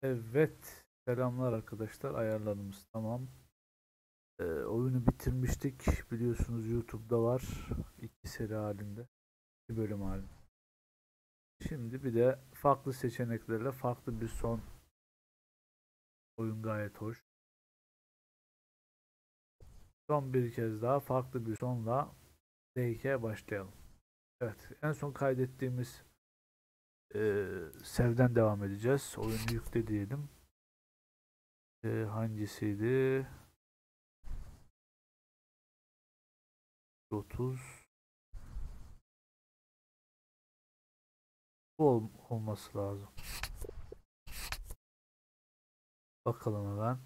Evet. Selamlar arkadaşlar. Ayarlarımız tamam. Oyunu bitirmiştik. Biliyorsunuz YouTube'da var. 2 seri halinde. 2 bölüm halinde. Şimdi bir de farklı seçeneklerle farklı bir son. Oyun gayet hoş. Son bir kez daha farklı bir sonla D2'ye başlayalım. Evet. En son kaydettiğimiz sevden devam edeceğiz. Oyunu yükle diyelim. Hangisiydi? 30. Bu olması lazım. Bakalım hemen.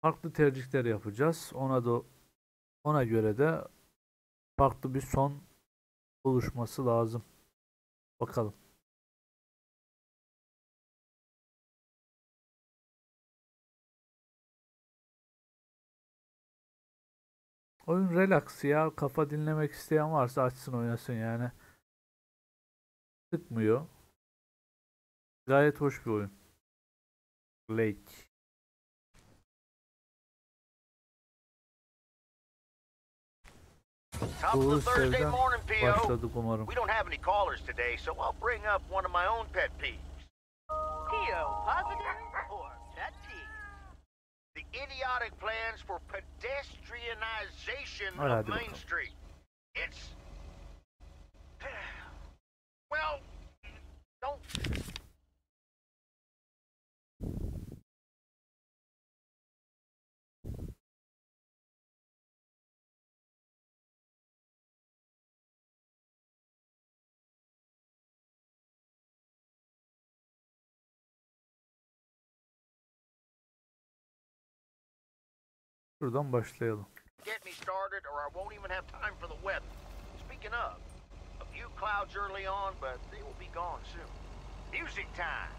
Farklı tercihler yapacağız. Ona göre de farklı bir son oluşması lazım. Bakalım. Oyun relax ya. Kafa dinlemek isteyen varsa açsın oynasın yani. Sıkmıyor. Gayet hoş bir oyun. Lake. Top of Bu the Thursday sevden morning, P.O. başladık umarım. We don't have any callers today, so I'll bring up one of my own pet peeves. P.O. positive or pet peeve? The idiotic plans for pedestrianization Hadi of Main bakalım. Street. It's... Well, don't... Şuradan başlayalım. Get me started or I won't even have time for the weather. Speaking of, a few clouds early on, but they will be gone soon. Music time!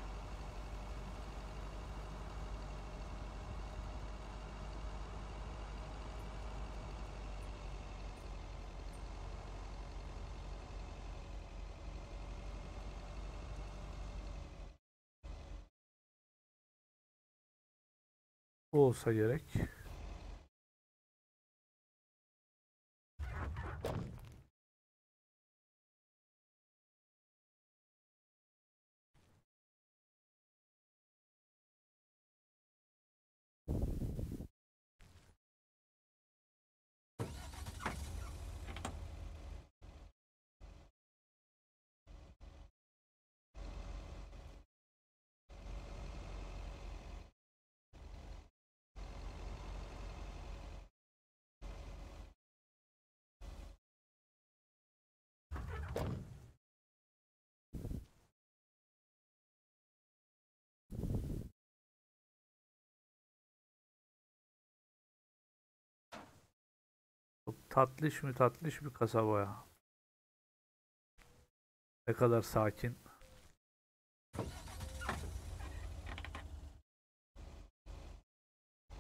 Bu olsa gerek. Çok tatlış mı tatlış bir kasaba ya. Ne kadar sakin.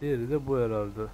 Diğeri de bu herhalde.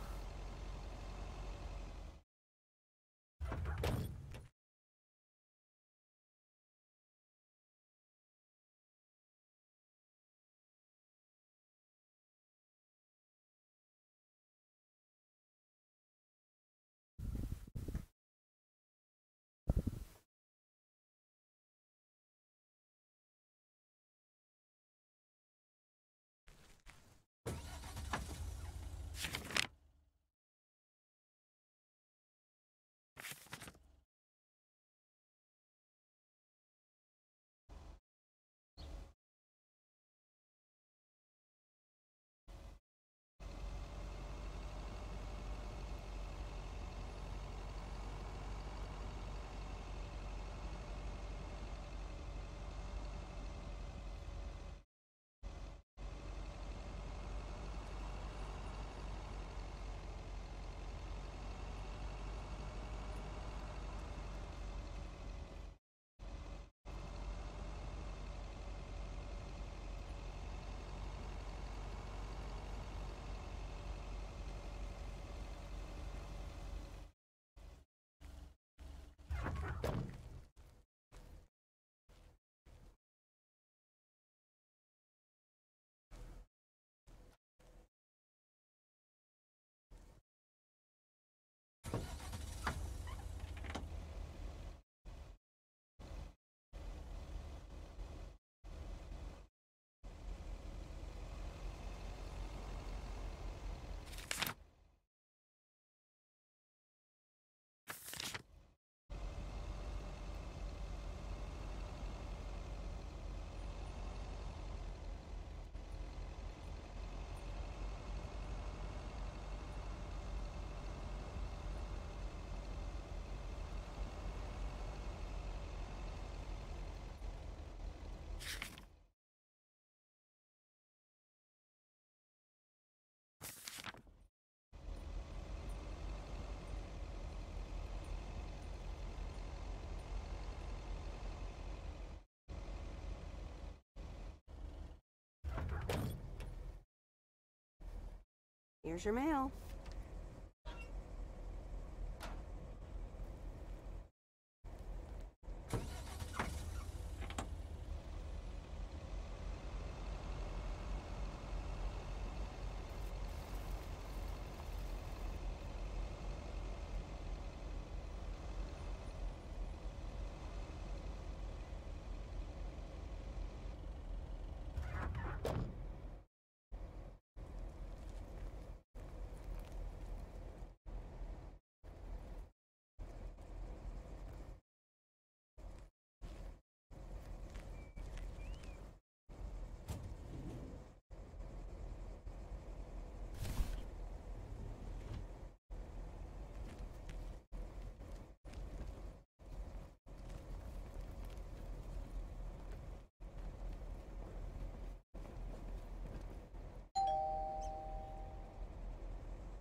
Here's your mail.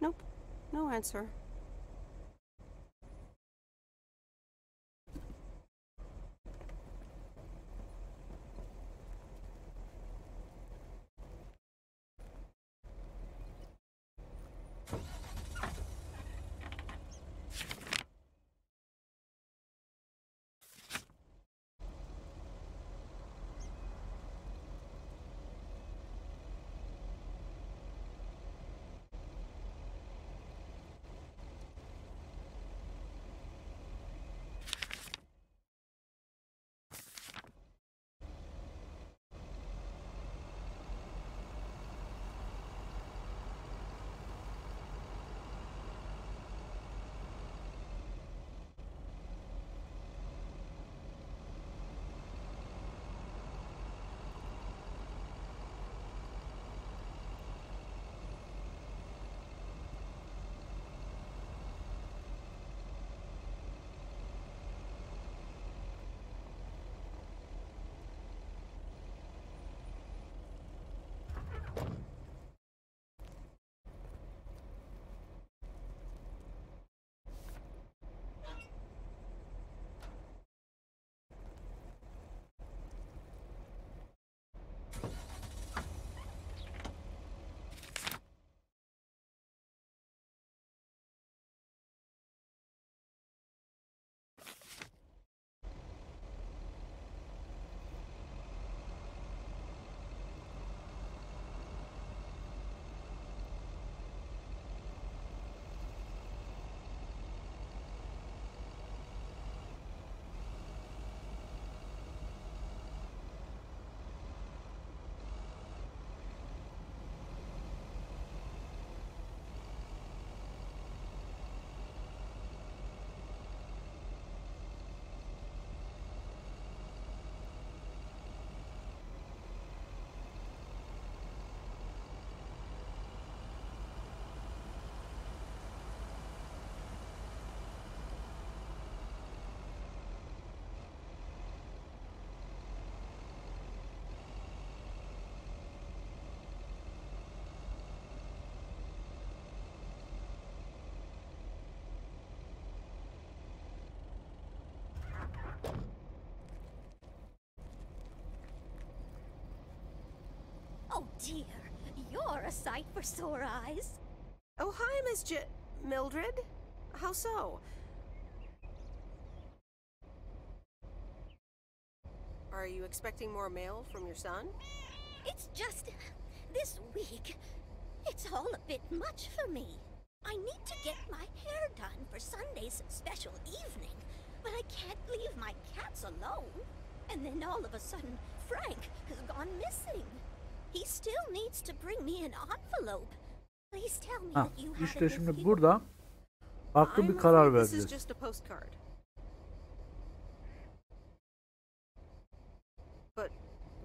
Nope, no answer. Oh dear, you're a sight for sore eyes. Oh, hi, Miss Mildred. How so? Are you expecting more mail from your son? It's just this week. It's all a bit much for me. I need to get my hair done for Sunday's special evening, but I can't leave my cats alone. And then all of a sudden, Frank has gone missing. He still needs to bring me an envelope. Please tell me that you have İşte it with şimdi you. burada farklı bir I'm karar afraid this is vereceğiz. just a postcard. But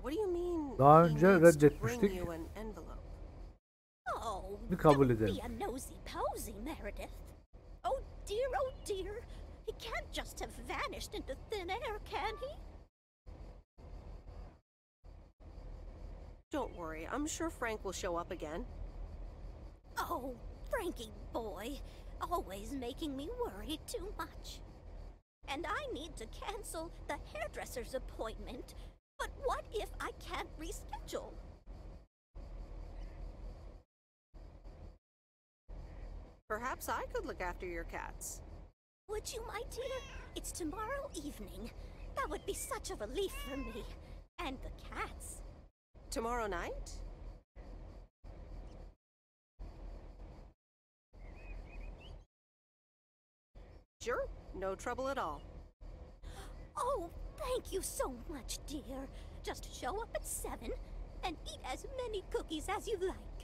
what do you mean Daha he önce needs to bring reddetmiştik. you an envelope? Oh, Bir kabul don't edelim. be a nosy posy, Meredith. Oh dear, he can't just have vanished into thin air, can he? Don't worry, I'm sure Frank will show up again. Oh, Frankie boy, always making me worry too much. And I need to cancel the hairdresser's appointment. But what if I can't reschedule? Perhaps I could look after your cats. Would you, my dear? It's tomorrow evening. That would be such a relief for me. And the cats. Tomorrow night? Sure, no trouble at all. Oh, thank you so much, dear. Just show up at 7 and eat as many cookies as you like.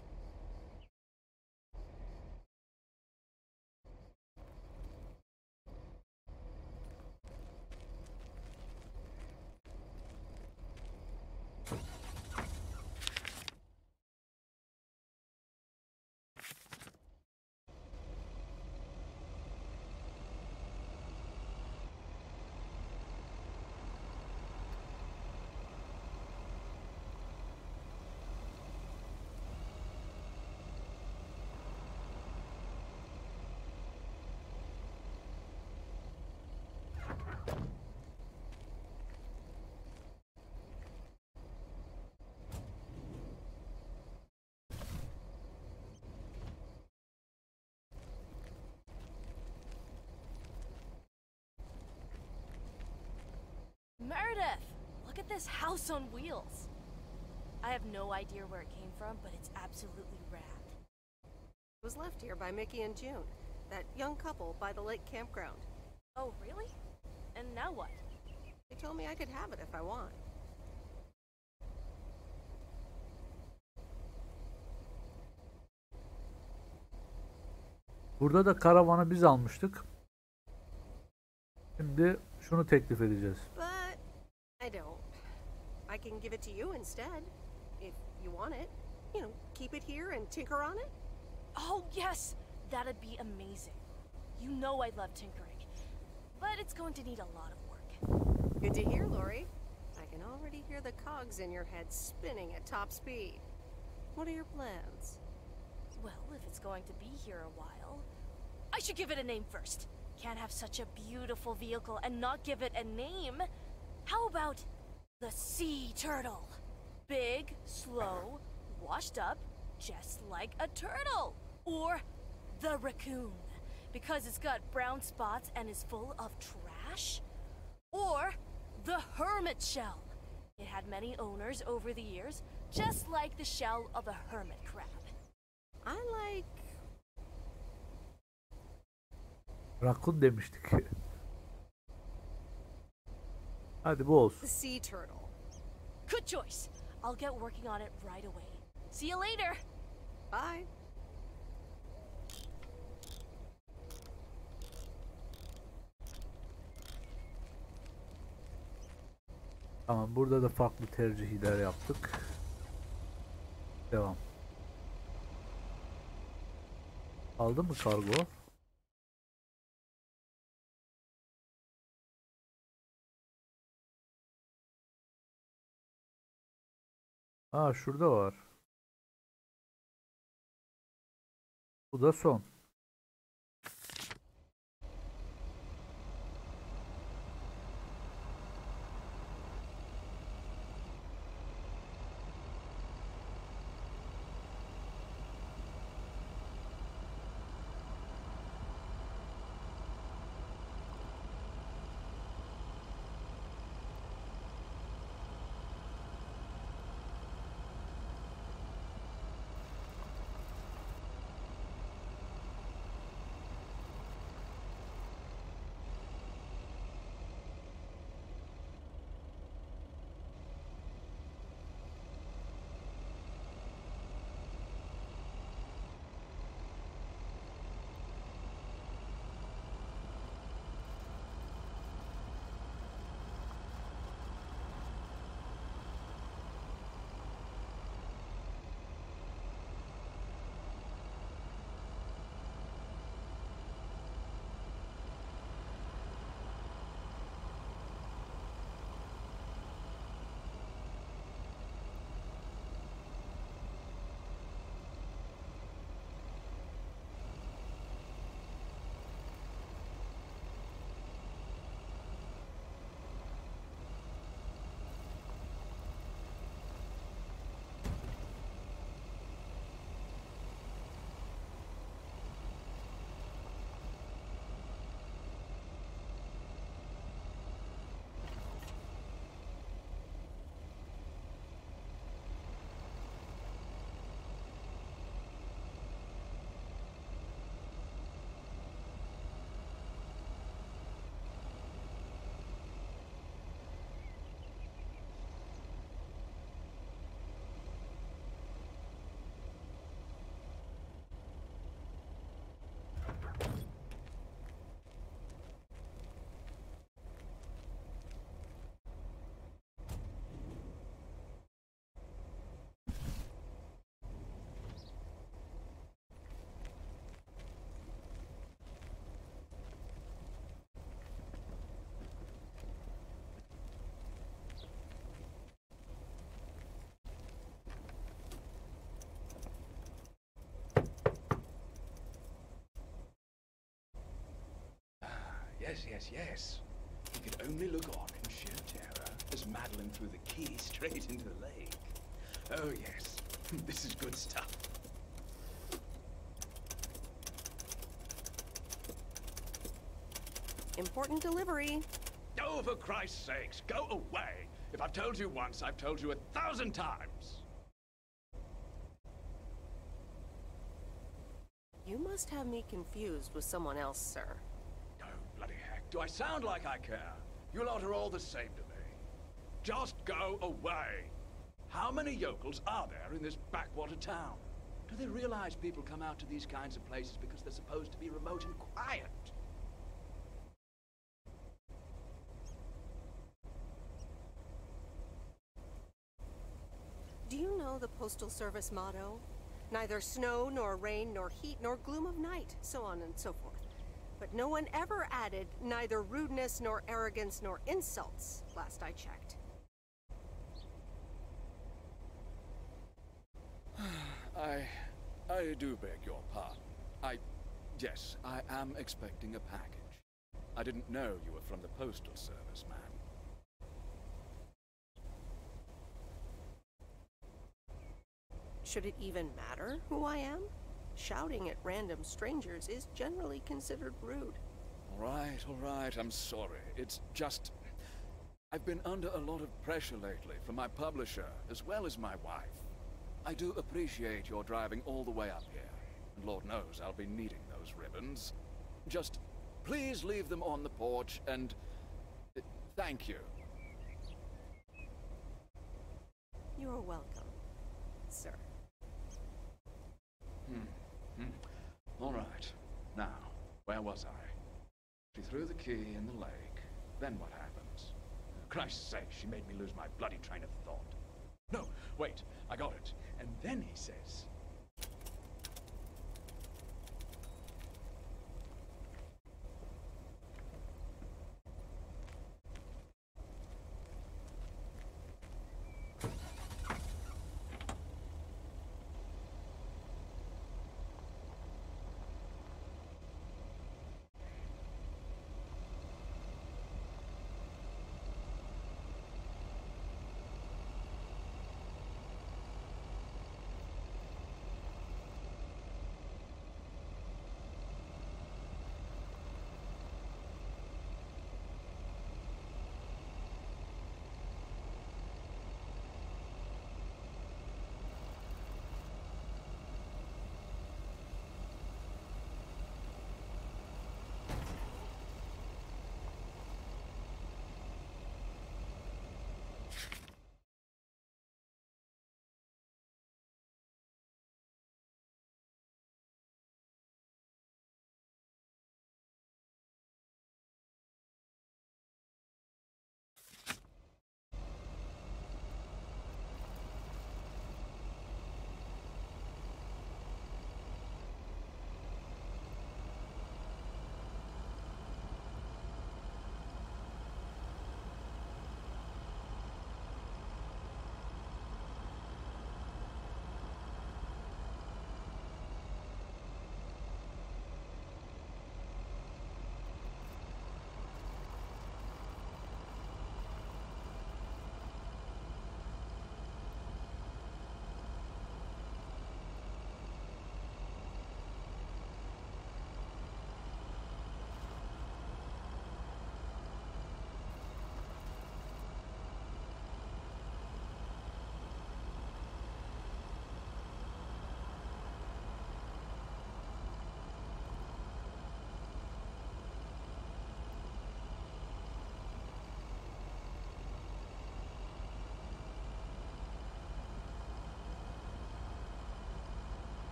Meredith! Look at this house on wheels. I have no idea where it came from, but it's absolutely rad. It was left here by Mickey and June, that young couple by the lake campground. Oh, really? And now what? They told me I could have it if I want. Burada da karavanı biz almıştık. Şimdi şunu teklif edeceğiz. But I don't. I can give it to you instead, if you want it. You know, keep it here and tinker on it. Oh, yes! That'd be amazing. You know I love tinkering, but it's going to need a lot of work. Good to hear, Lori. I can already hear the cogs in your head spinning at top speed. What are your plans? Well, if it's going to be here a while, I should give it a name first. Can't have such a beautiful vehicle and not give it a name. How about the sea turtle? Big, slow, washed up, just like a turtle. Or the raccoon, because it's got brown spots and is full of trash. Or the hermit shell. It had many owners over the years, just like the shell of a hermit crab. I like... Rakun demiştik. Hadi bu olsun. the sea turtle. Good choice. I'll get working on it right away. See you later. Bye. Tamam, burada da farklı tercihler yaptık. Devam. Aldı mı kargo? Aa, şurada var. Bu da son. yes. He could only look on in sheer terror as Madeline threw the key straight into the lake. Oh, yes. This is good stuff. Important delivery. Oh, for Christ's sakes, go away! If I've told you once, I've told you 1,000 times! You must have me confused with someone else, sir. Oh, bloody heck, do I sound like I care? You lot are all the same to me. Just go away! How many yokels are there in this backwater town? Do they realize people come out to these kinds of places because they're supposed to be remote and quiet? Do you know the Postal Service motto? Neither snow, nor rain, nor heat, nor gloom of night, so on and so forth. But no one ever added neither rudeness, nor arrogance, nor insults, last I checked. I do beg your pardon. Yes, I am expecting a package. I didn't know you were from the Postal Service, ma'am. Should it even matter who I am? Shouting at random strangers is generally considered rude. All right, I'm sorry. It's just... I've been under a lot of pressure lately from my publisher, as well as my wife. I do appreciate your driving all the way up here, and Lord knows I'll be needing those ribbons. Just please leave them on the porch, and... thank you. You're welcome, sir. All right. Now, where was I? She threw the key in the lake. Then what happens? Christ's sake, she made me lose my bloody train of thought. No, wait, I got it. And then he says...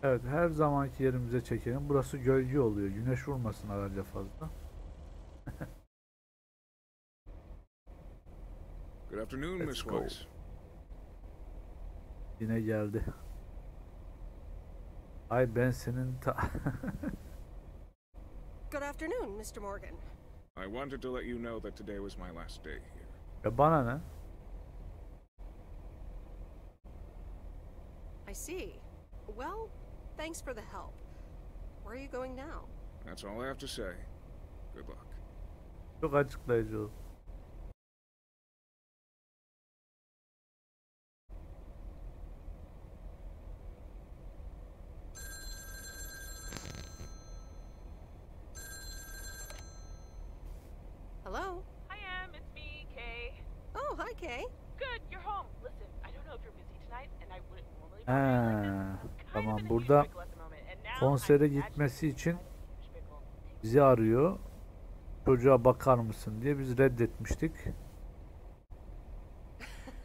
Evet, her zamanki yerimize çekelim. Burası gölge oluyor. Güneş vurmasın araca fazla. Good afternoon, Let's Miss go. Weiss. Yine geldi. Ay ben senin Good afternoon, Mr. Morgan. I wanted to let you know that today was my last day here. Ya bana ne? I see. Well, thanks for the help. Where are you going now? That's all I have to say. Good luck. Çok açıklayıcı oldu. Hello? Hi, Em. It's me, Kay. Oh, hi, Kay. Good, you're home. Listen, I don't know if you're busy tonight, and I wouldn't normally bother you like this. Ha, I'm kind tamam, of in a huge burada pickle at the moment, and now konsere I'm gitmesi actually için in a huge pickle. bizi arıyor. Çocuğa bakar mısın diye biz reddetmiştik.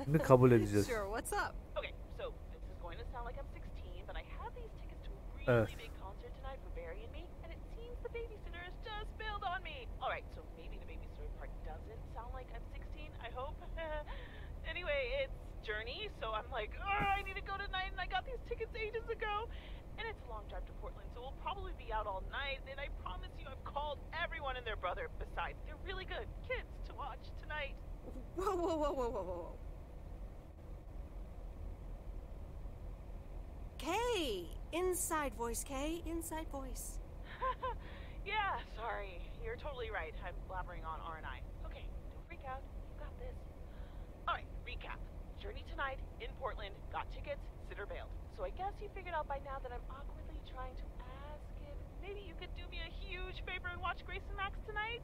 Şimdi kabul edeceğiz. Sure, what's up? Okay, so this is going to sound like I'm 16, but I have these tickets to a Evet. really big concert tonight for Barry and me, and it seems the babysitter has just bailed on me. Alright, so maybe the babysitter part doesn't sound like I'm 16, I hope. Anyway, it's Journey, so I'm like, I need to go tonight, and I got these tickets ages ago. And it's a long drive to Portland, so we'll probably be out all night, and I promise you I've called everyone and their brother. Besides, they're really good kids to watch tonight. Whoa, whoa, whoa, whoa, whoa, whoa. Kay! Inside voice, Kay. Inside voice. Yeah, sorry. You're totally right. I'm blabbering on R&I. Okay, don't freak out. You got this. Alright, recap. Journey tonight in Portland. Got tickets. Sitter bailed. So I guess you figured out by now that I'm awkwardly trying to ask if maybe you could do me a huge favor and watch Grace and Max tonight?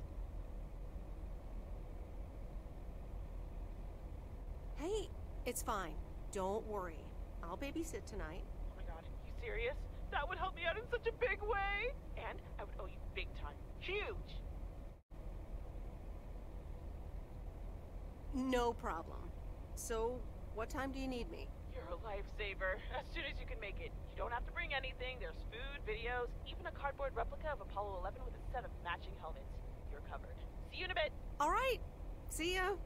Hey, it's fine. Don't worry. I'll babysit tonight. Oh my god, you serious? That would help me out in such a big way! And I would owe you big time. Huge! No problem. So, what time do you need me? You're a lifesaver. As soon as you can make it. You don't have to bring anything. There's food, videos, even a cardboard replica of Apollo 11 with a set of matching helmets. You're covered. See you in a bit. All right. See ya.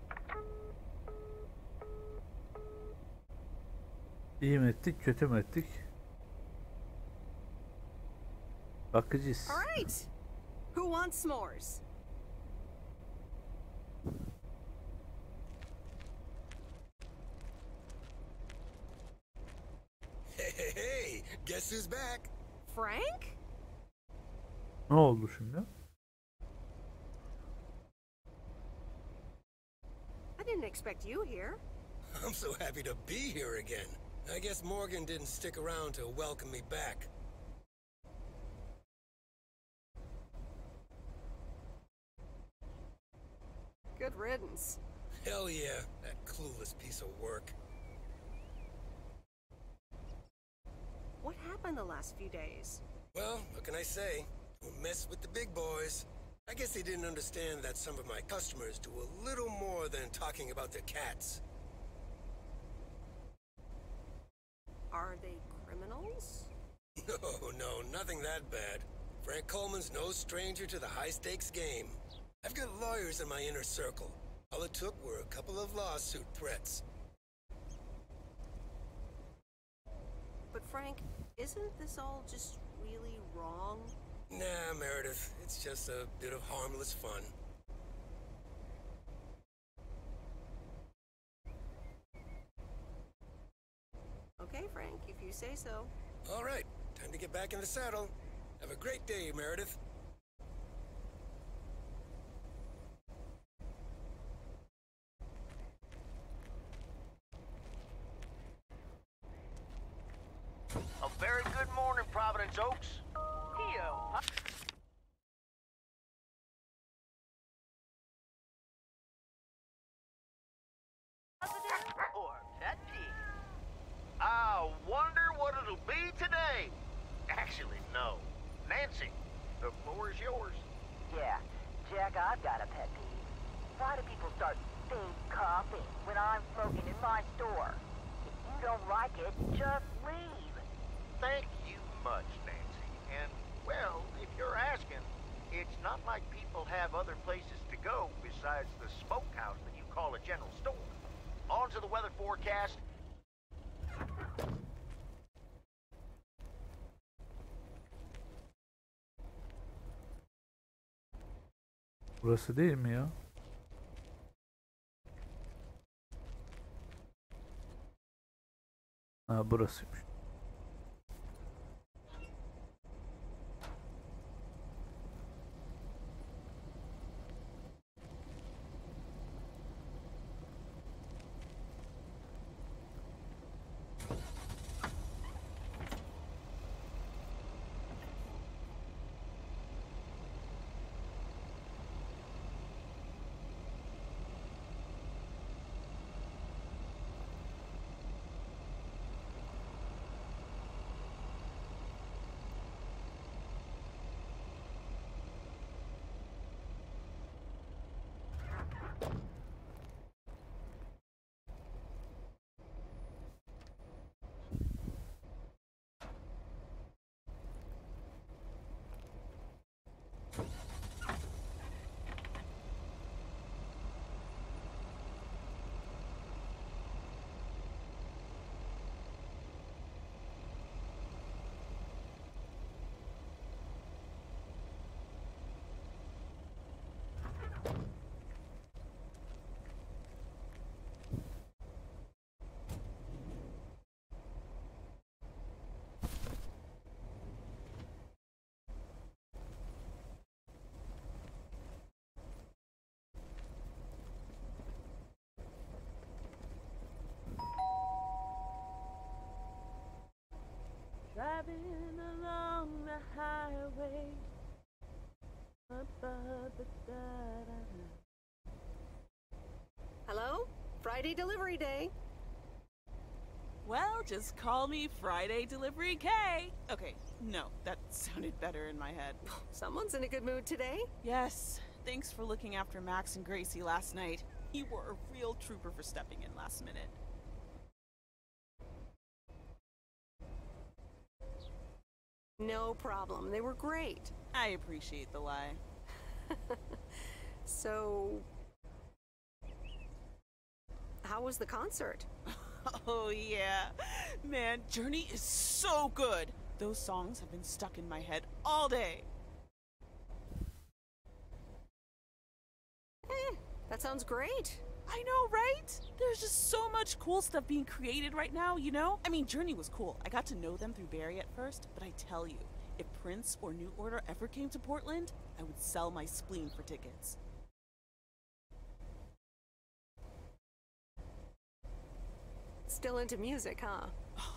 İyi mi ettik, kötü mü ettik? Bakacağız. All right. Who wants s'mores? Hey, guess who's back? Frank? Ne oldu şimdi? I didn't expect you here. I'm so happy to be here again. I guess Morgan didn't stick around to welcome me back. Good riddance. Hell yeah, that clueless piece of work. What happened the last few days? Well, what can I say? Don't mess with the big boys. I guess they didn't understand that some of my customers do a little more than talking about their cats. Are they criminals? No, nothing that bad. Frank Coleman's no stranger to the high-stakes game. I've got lawyers in my inner circle. All it took were a couple of lawsuit threats. But Frank, isn't this all just really wrong? Nah, Meredith. It's just a bit of harmless fun. Okay, Frank, if you say so. All right, time to get back in the saddle. Have a great day, Meredith. A very good morning, Providence Oaks. Theo, positive or pet peeve? I wonder what it'll be today. Actually, no. Nancy, the floor is yours. Yeah, Jack, I've got a pet peeve. Why do people start fake coughing when I'm smoking in my store? If you don't like it, just leave. Thank you, much, Nancy. And, well, if you're asking, it's not like people have other places to go besides the smokehouse that you call a general store. On to the weather forecast. Burası değil mi ya? Ha, burasıymış. Driving along the highway. Hello? Friday delivery day. Well, just call me Friday Delivery K. Okay, no, that sounded better in my head. Someone's in a good mood today. Yes, thanks for looking after Max and Gracie last night. You were a real trooper for stepping in last minute. No problem. They were great. I appreciate the lie. So, how was the concert? Oh yeah. Man, Journey is so good. Those songs have been stuck in my head all day. That sounds great. I know, right? There's just so much cool stuff being created right now, you know? I mean, Journey was cool. I got to know them through Barry at first, but I tell you, if Prince or New Order ever came to Portland, I would sell my spleen for tickets. Still into music, huh?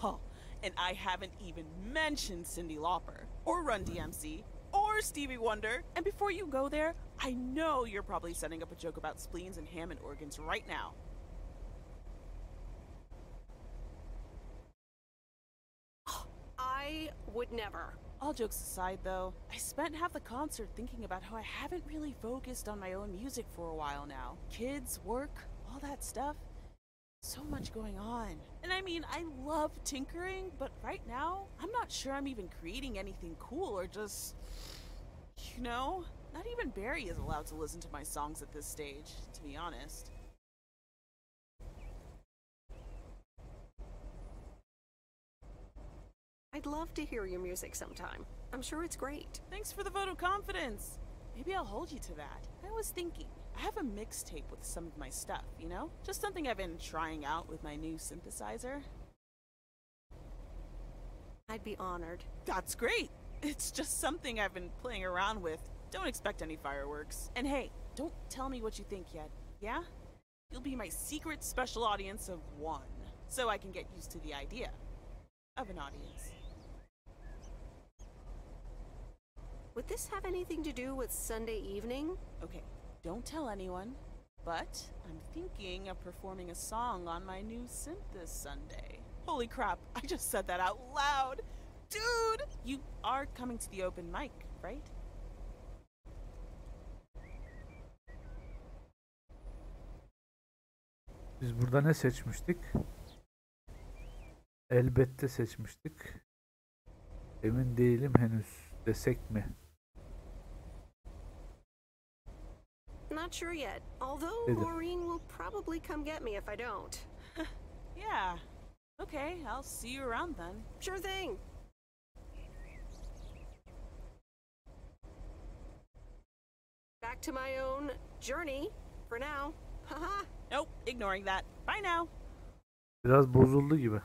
Oh, and I haven't even mentioned Cyndi Lauper, or Run DMC, or Stevie Wonder. And before you go there, I know you're probably setting up a joke about spleens and Hammond organs right now. I would never. All jokes aside, though, I spent half the concert thinking about how I haven't really focused on my own music for a while now. Kids, work, all that stuff. So much going on. And I mean, I love tinkering, but right now, I'm not sure I'm even creating anything cool or just, you know, not even Barry is allowed to listen to my songs at this stage, to be honest. I'd love to hear your music sometime. I'm sure it's great. Thanks for the vote of confidence. Maybe I'll hold you to that. I was thinking, I have a mixtape with some of my stuff, you know? Just something I've been trying out with my new synthesizer. I'd be honored. That's great. It's just something I've been playing around with. Don't expect any fireworks. And hey, don't tell me what you think yet, yeah? You'll be my secret special audience of one, so I can get used to the idea of an audience. Would this have anything to do with Sunday evening? Okay, don't tell anyone, but I'm thinking of performing a song on my new synth this Sunday. Holy crap, I just said that out loud! Dude! You are coming to the open mic, right? Biz burada ne seçmiştik? Elbette seçmiştik. Emin değilim henüz desek mi? Not sure yet, although Dedim. Maureen will probably come get me if I don't. Yeah. Okay, I'll see you around then. Sure thing. Back to my own journey for now. Haha. Nope, ignoring that. Bye now. Biraz bozuldu gibi.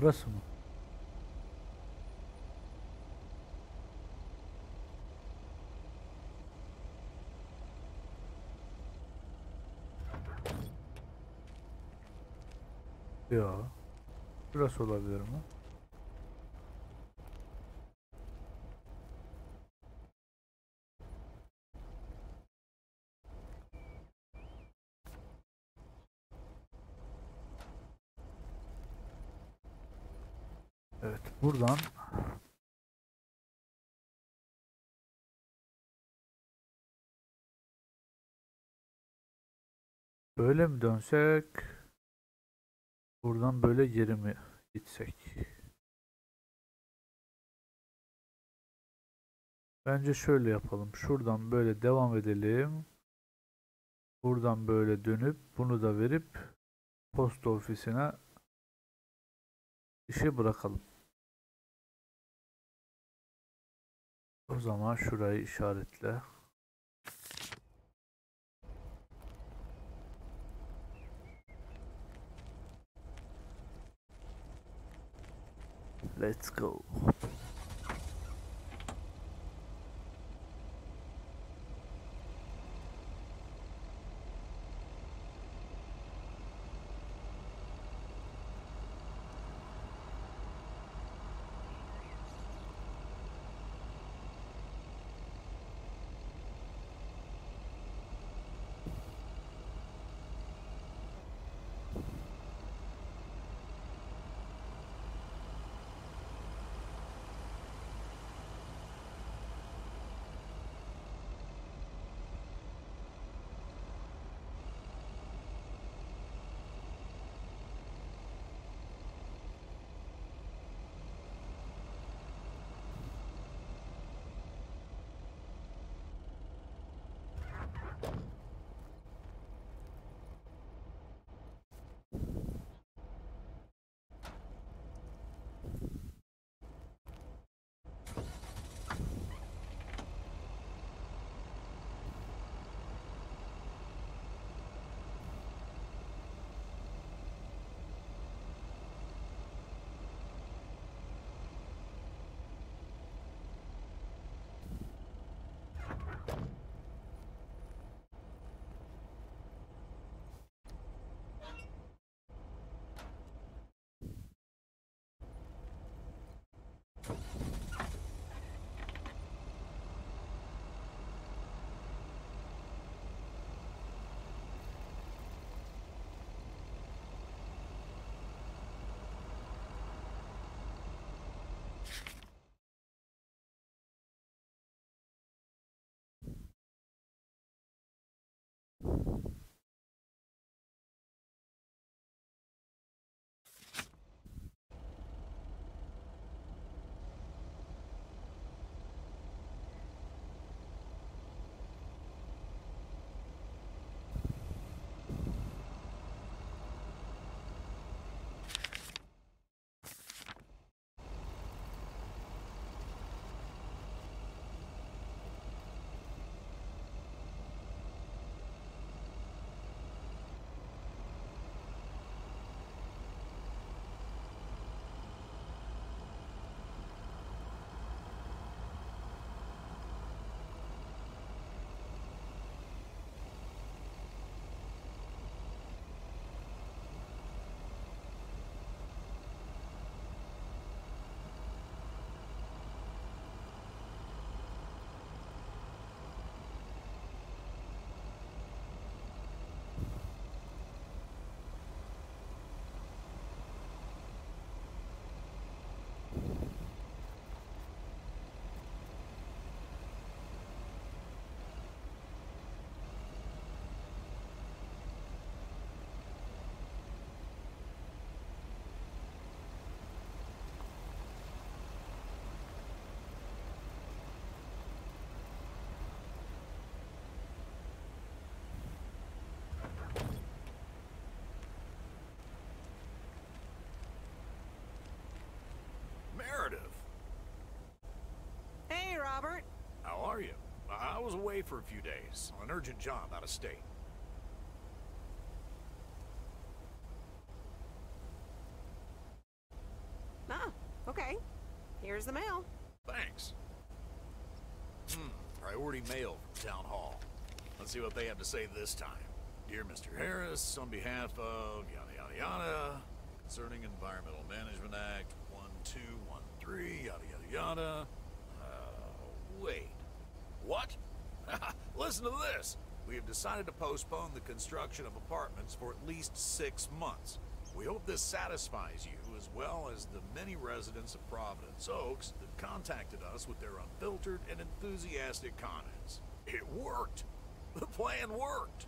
Burası mı? Ya. Burası olabilir mi? Evet, buradan böyle mi dönsek? Buradan böyle geri mi gitsek? Bence şöyle yapalım. Şuradan böyle devam edelim. Buradan böyle dönüp bunu da verip posta ofisine işi bırakalım. O zaman şurayı işaretle. Let's go. was away for a few days on an urgent job out of state. Ah, okay. Here's the mail. Thanks. Priority mail from Town Hall. Let's see what they have to say this time. Dear Mr. Harris, on behalf of yada yada yada, concerning Environmental Management Act 1213, yada yada yada. Wait. What? Listen to this. We have decided to postpone the construction of apartments for at least 6 months. We hope this satisfies you, as well as the many residents of Providence Oaks that contacted us with their unfiltered and enthusiastic comments. It worked. The plan worked.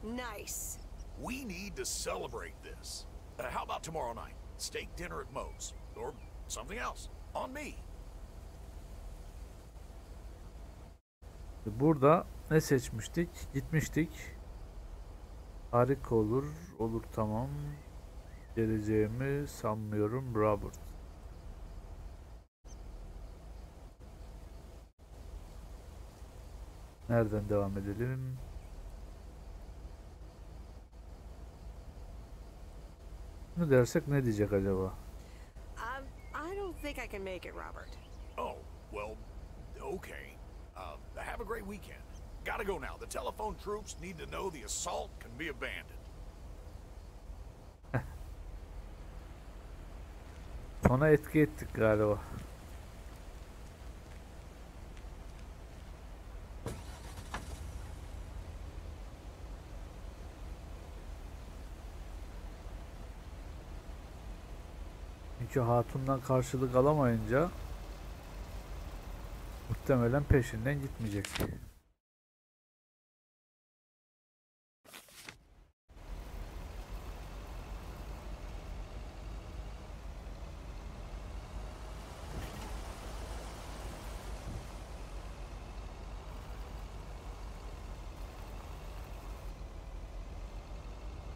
Nice. We need to celebrate this. How about tomorrow night? Steak dinner at Moe's. Or something else. On me. Burada ne seçmiştik? Gitmiştik. Harika olur. Olur, tamam. Geleceğimi sanmıyorum. Robert. Nereden devam edelim? Ne dersek ne diyecek acaba? I don't think I can make it, Robert. Oh, well, okay. Have a great weekend. Gotta go now. The telephone troops need to know the assault can be abandoned. Ona etki ettik galiba. Çünkü hatundan karşılık alamayınca muhtemelen peşinden gitmeyecek.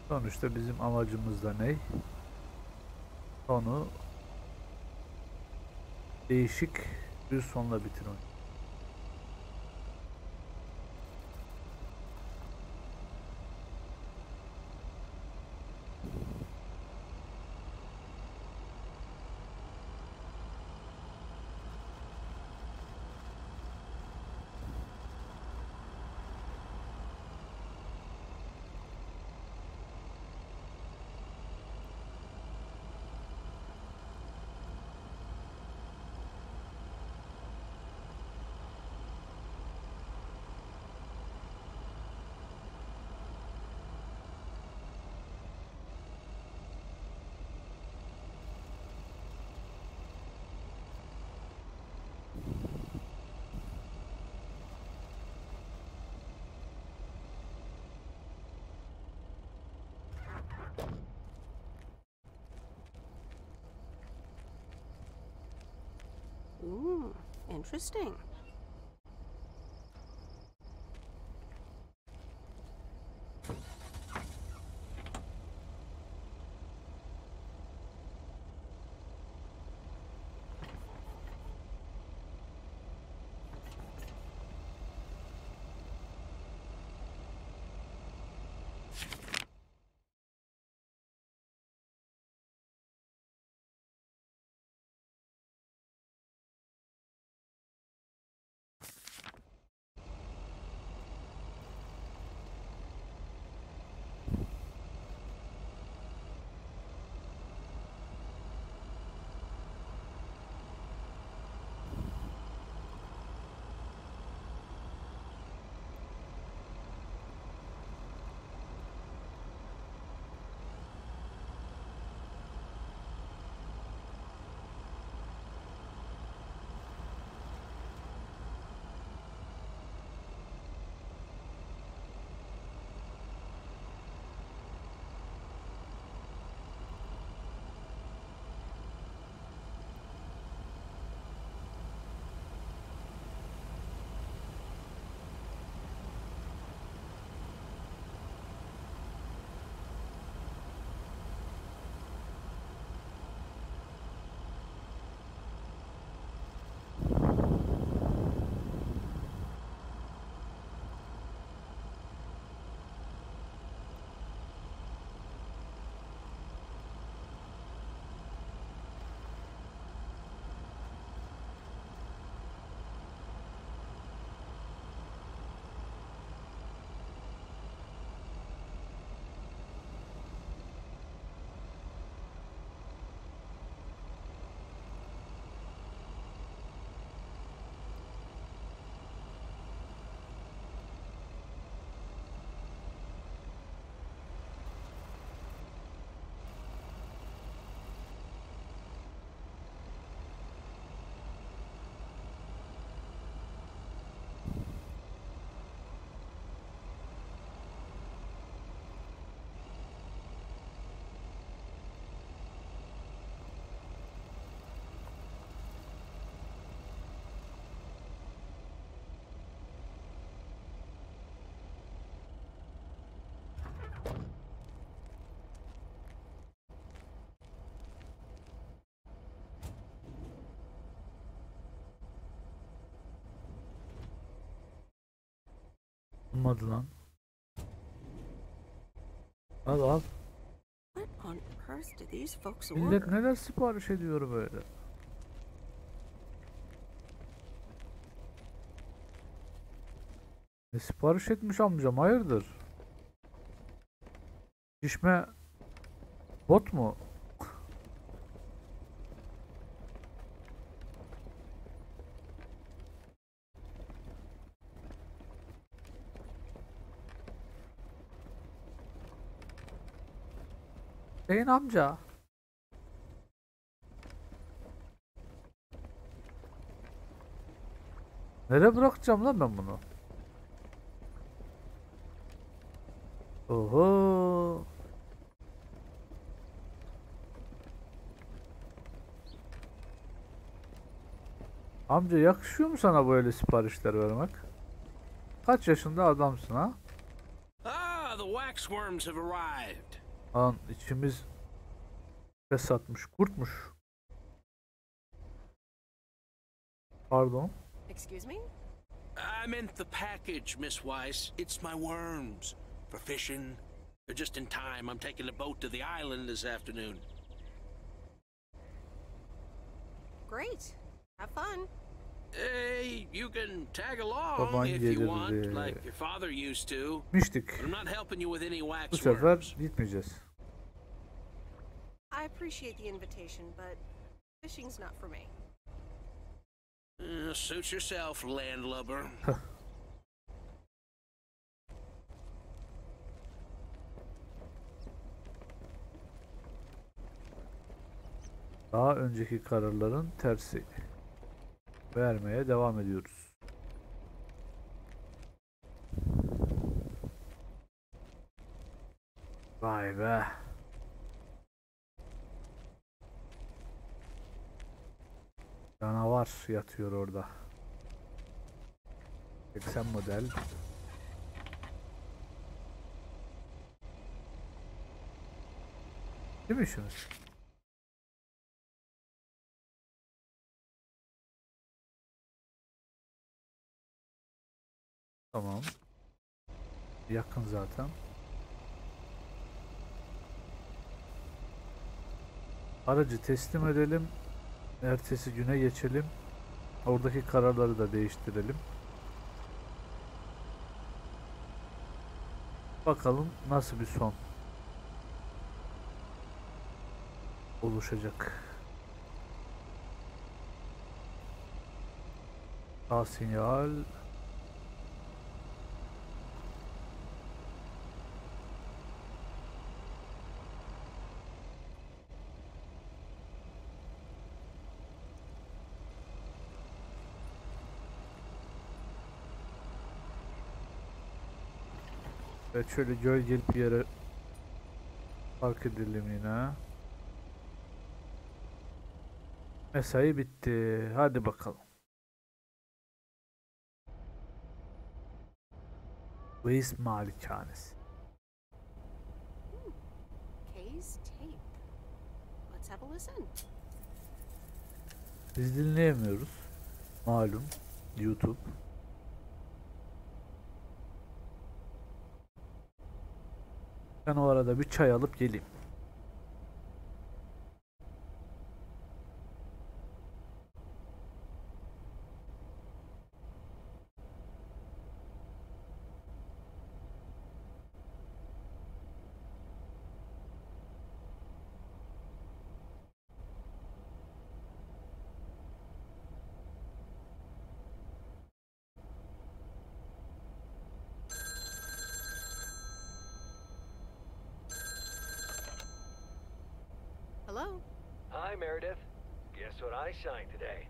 Sonuçta bizim amacımız da ne? Onu değişik bir sonla bitirmek. Ooh, interesting. Olmadı lan. Al al. What on earth do these folks Millet order? neler sipariş ediyor böyle. Ne sipariş etmiş amcam, hayırdır? Şişme bot mu? Hüseyin amca. Nereye bırakacağım lan ben bunu? Oho. Amca yakışıyor mu sana böyle siparişler vermek? Kaç yaşında adamsın ha? Ah, the waxworms have arrived. Lan içimiz satmış, kurtmuş. Pardon. Excuse me? I meant the package, Miss Weiss. It's my worms. For fishing. They're just in time. I'm taking a boat to the island this afternoon. Great. Have fun. Hey, you can tag along Baban if you gelirdi. want, like your father used to. Gitmiştik. But I'm not helping you with any Bu sefer waxworms. gitmeyeceğiz. I appreciate the invitation, but fishing's not for me. Suit yourself, landlubber. Daha önceki kararların tersi. Vermeye devam ediyoruz. Vay be. Canavar yatıyor orada. 80 model. Değil mi işiniz? Tamam. Yakın zaten. Aracı teslim edelim. Ertesi güne geçelim. Oradaki kararları da değiştirelim. Bakalım nasıl bir son oluşacak. Sağ sinyal. Evet, şöyle gölgeli bir yere park edelim yine. Mesai bitti. Hadi bakalım. Waze malikanesi. Kay's tape. Let's have a listen. Biz dinleyemiyoruz. Malum. YouTube. Ben o arada bir çay alıp geleyim. Hello? Hi, Meredith. Guess what I signed today?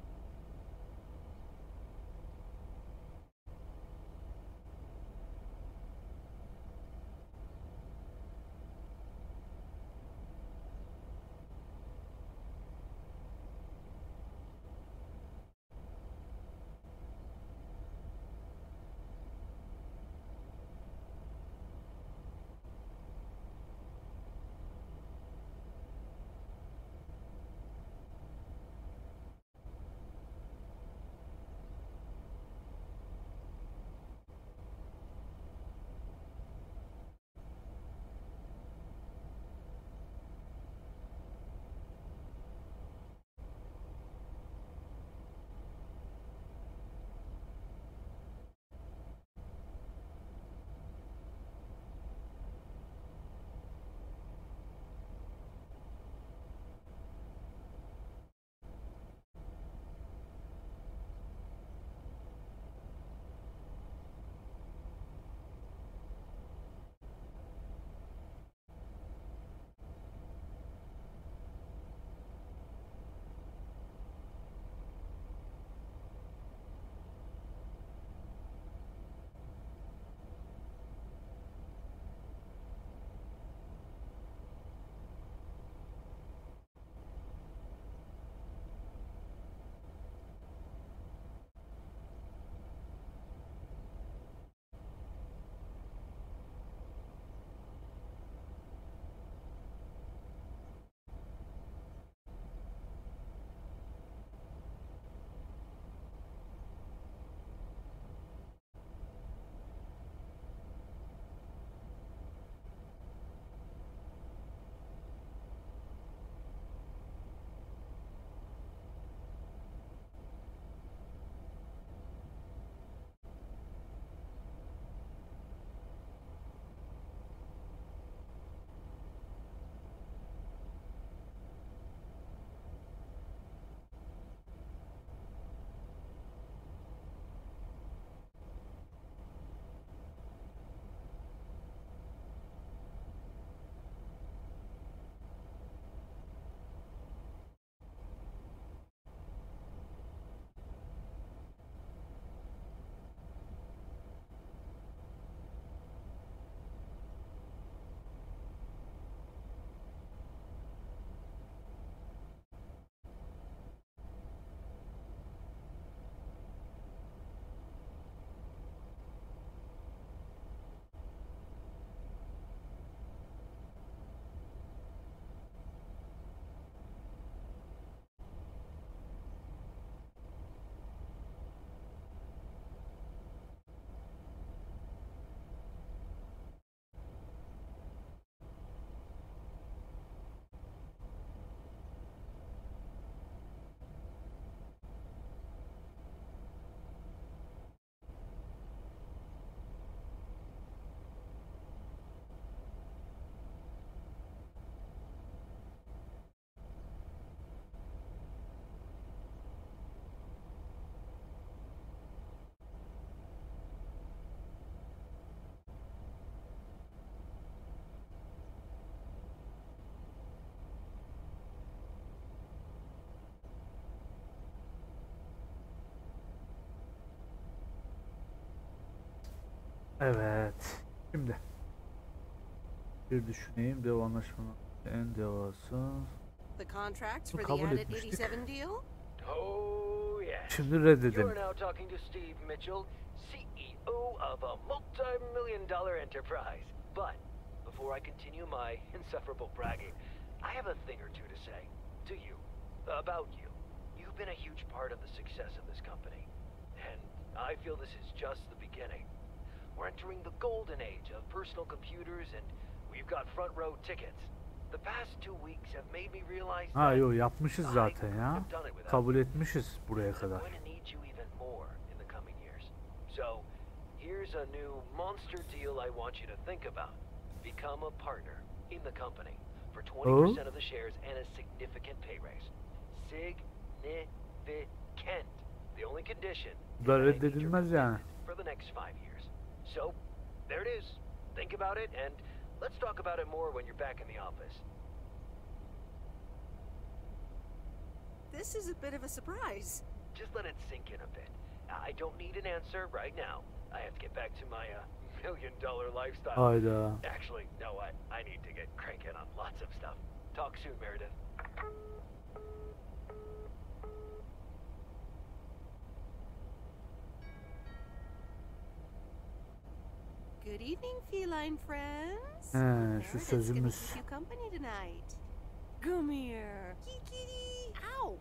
Evet. Şimdi bir düşüneyim. Dev anlaşmanın en devası. The contracts Bunu for the kabul added etmiştik. 87 deal? Oh, yes. Şimdi reddedelim. You're now talking to Steve Mitchell, CEO of a multi-million-dollar enterprise. But before I continue my insufferable bragging, I have a thing or two to say to you about you. You've been a huge part of the success of this company, and I feel this is just the beginning. We're entering the golden age of personal computers, and we've got front row tickets. The past 2 weeks have made me realize Ha that yo yapmışız zaten ya. have done it without Kabul etmişiz buraya I'm kadar. going to need you even more in the coming years. So, here's a new monster deal I want you to think about. Become a partner in the company for 20% of the shares and a significant pay raise. Significant. The only condition Bu da is that I need your reddedilmez yani. commitment for the next 5 years. So, there it is. Think about it, and let's talk about it more when you're back in the office. This is a bit of a surprise. Just let it sink in a bit. I don't need an answer right now. I have to get back to my $1 million lifestyle. Hayda. Actually, no, I need to get cranking on lots of stuff. Talk soon, Meredith. Good evening, feline friends. He, şu Meredith's gonna sözümüz. keep you company tonight. Come here. Kitty. Ow.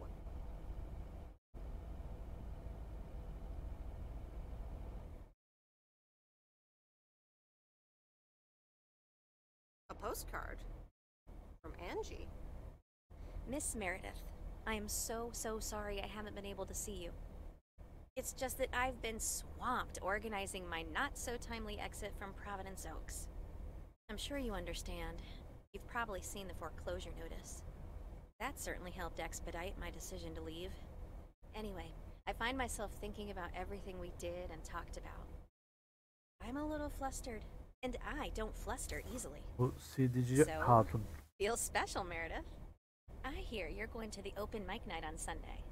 A postcard from Angie. Miss Meredith, I am so sorry I haven't been able to see you. It's just that I've been swamped organizing my not-so-timely exit from Providence Oaks. I'm sure you understand. You've probably seen the foreclosure notice. That certainly helped expedite my decision to leave. Anyway, I find myself thinking about everything we did and talked about. I'm a little flustered, and I don't fluster easily. Bu CD'ci hatun. Feels special, Meredith. I hear you're going to the open mic night on Sunday.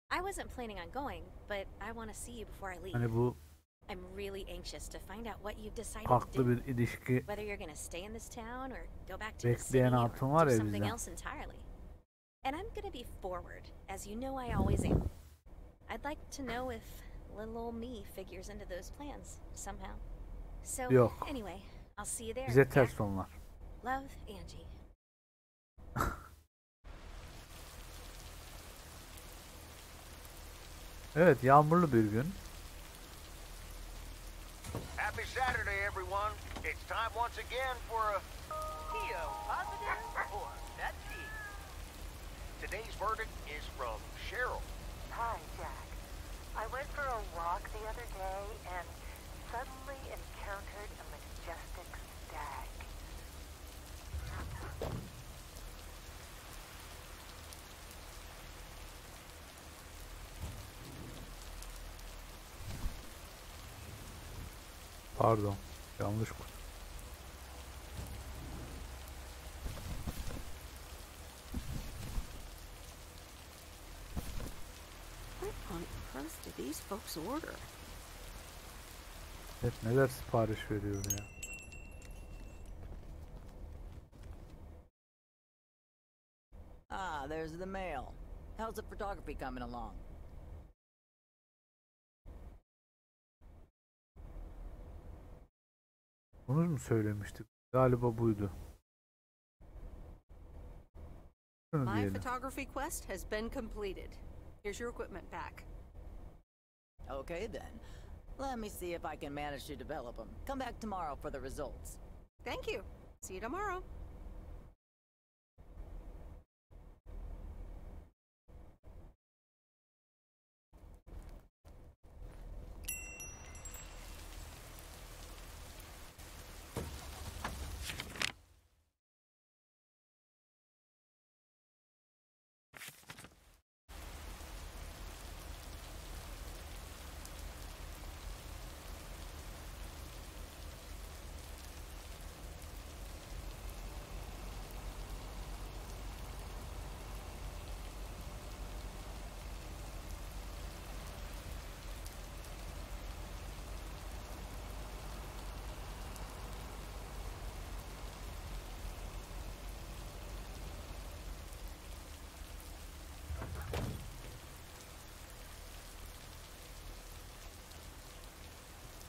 I wasn't planning on going, but I want to see you before I leave. Hani bu I'm really anxious to find out what you've decided farklı to do. bir ilişki Whether you're going to stay in this town or go back to the city bekleyen or hatun var do ya something bizden. else entirely. And I'm going to be forward, as you know I always am. I'd like to know if little old me figures into those plans somehow. So Yok. anyway, I'll see you there. Bize yeah? ters onlar. Love, Angie. Evet, yağmurlu bir gün. Happy Saturday, everyone. It's time once again for a positive or Betsy. Today's verdict is from Cheryl. Hi, Jack. I went for a walk the other day and suddenly encountered a majestic stag. Pardon, yanlış kurt. What on earth did these folks order? Hep neler sipariş veriyor ya. Ah, there's the mail. How's the photography coming along? Bunu mu söylemiştik? Galiba buydu. Şunu My diyelim. photography quest has been completed. Here's your equipment back. Okay then. Let me see if I can manage to develop them. Come back tomorrow for the results. Thank you. See you tomorrow.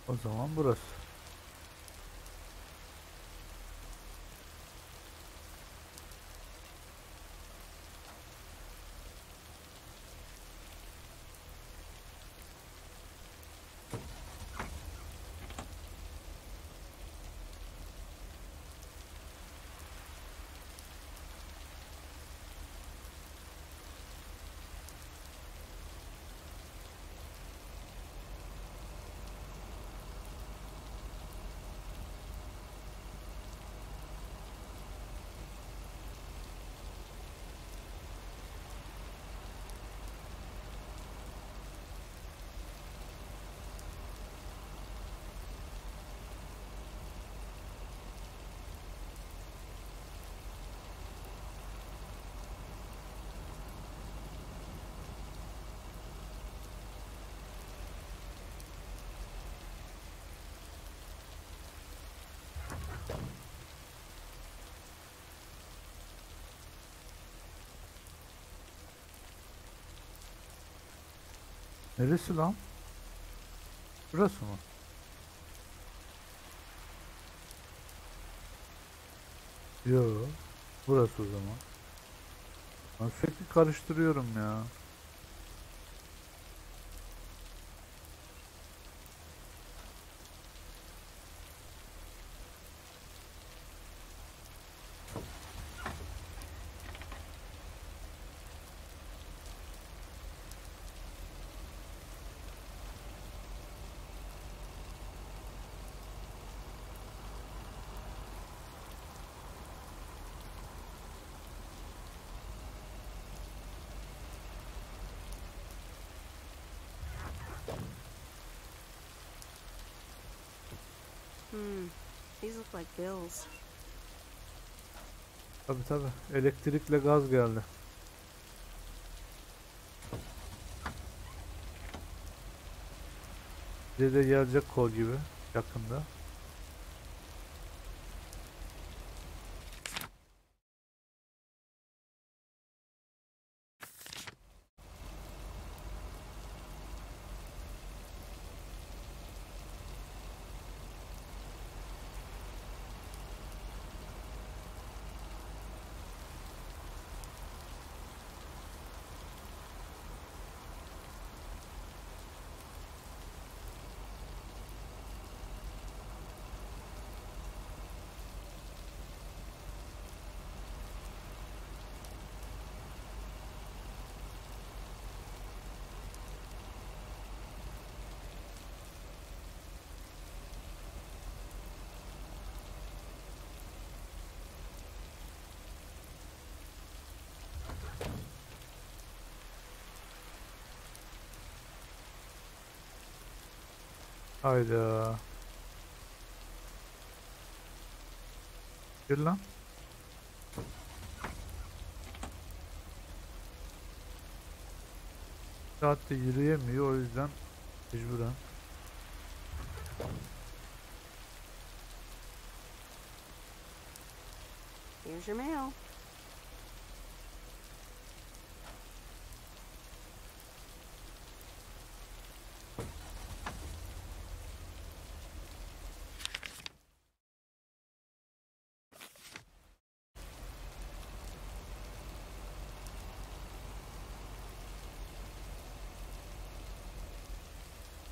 O zaman burası. Neresi lan? Burası mı? Yo, burası o zaman. Ben sürekli karıştırıyorum ya. These look like bills. Tabi. Elektrikle gaz geldi. Bize de gelecek kol gibi yakında. Hayda. Gel lan. Saatte yürüyemiyor, o yüzden mecburen. Here's your mail.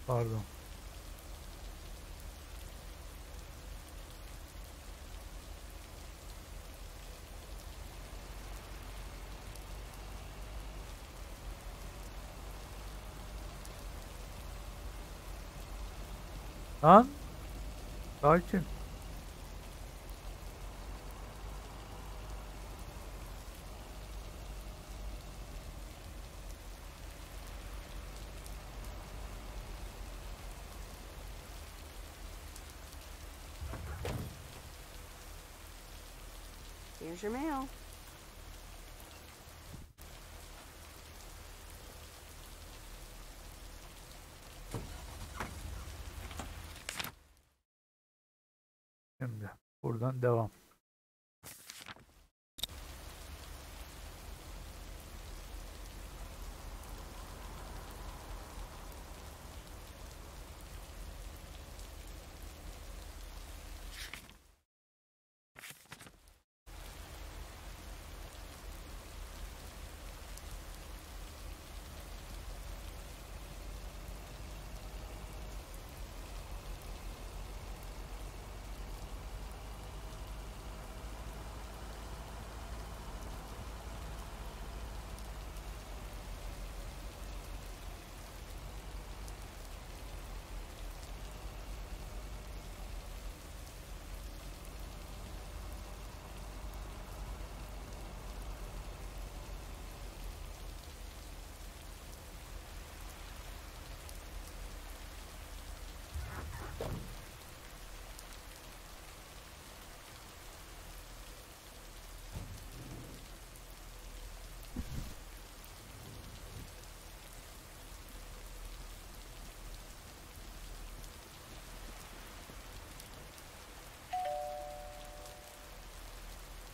Pardon. Lan. Sakin. Here's your mail. Şimdi buradan devam.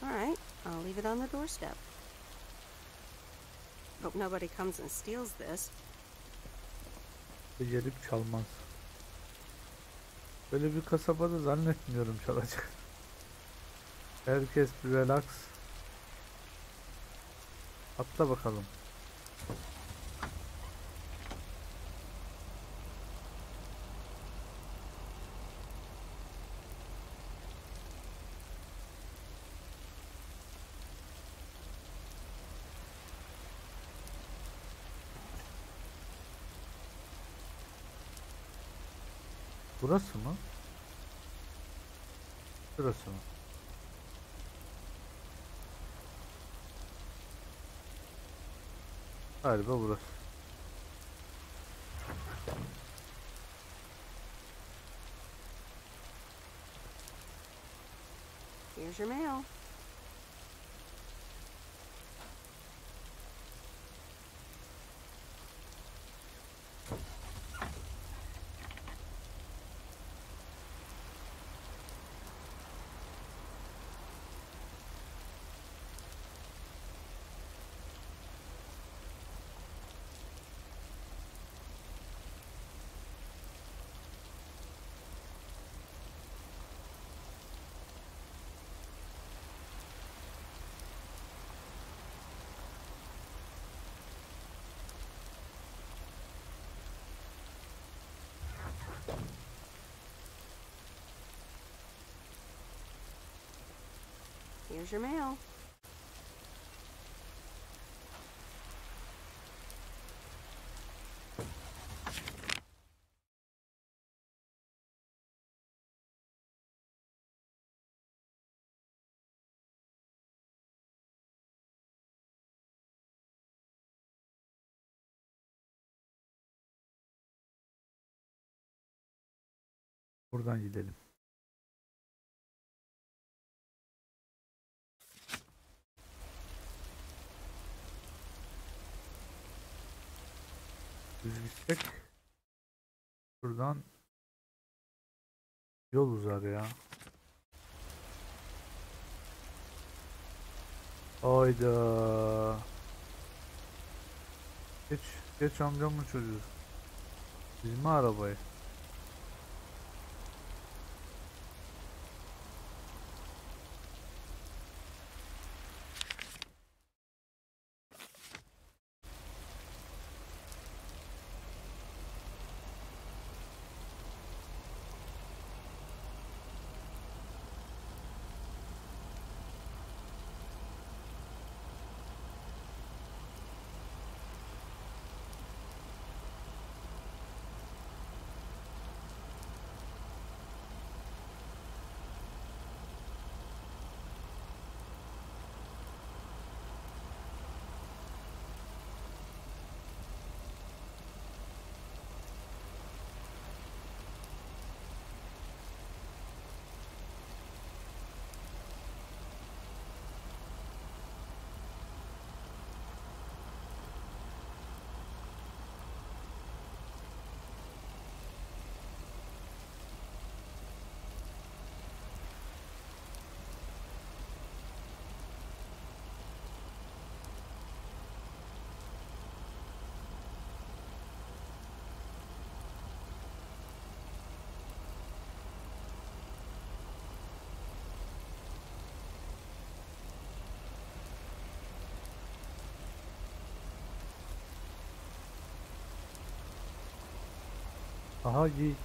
Alright, I'll leave it on the doorstep. Hope nobody comes and steals this. Gelip çalmaz. Böyle bir kasabada zannetmiyorum çalacak. Herkes bir relax. Atla bakalım. Burası mı? Burası mı? Galiba burası. Here's your mail. Here's your mail. Buradan gidelim. Düz gitsek buradan yol uzar ya. Hayda. Geç amcamın çocuğu. Bizim arabayı. Aha git.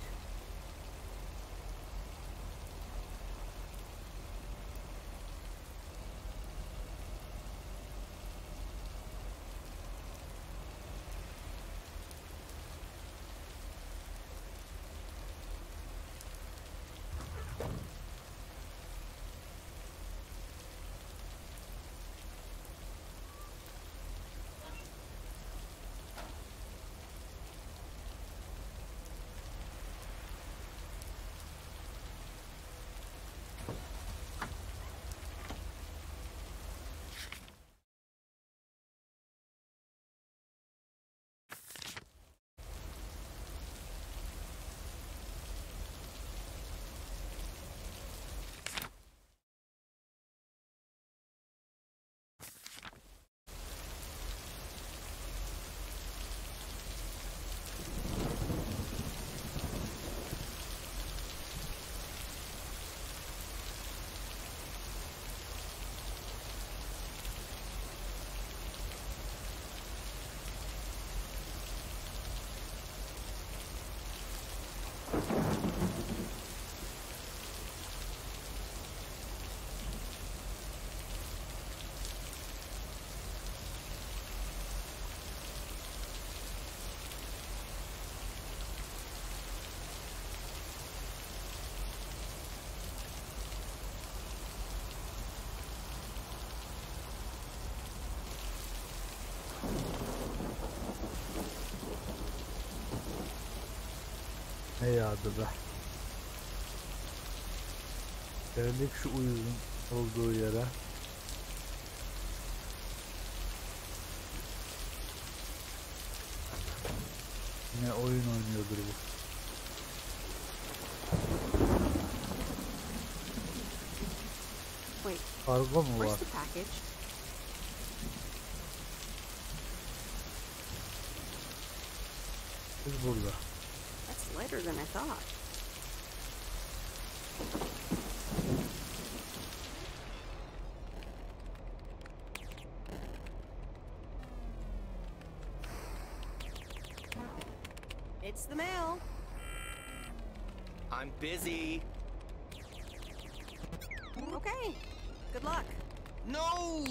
Ne yağdı be. Geldik şu uyuzun olduğu yere. Yine oyun oynuyordur bu. Wait, Kargo mu where's var? the package? Biz burada. That's lighter than I thought. It's the mail. I'm busy. Okay. Good luck. No!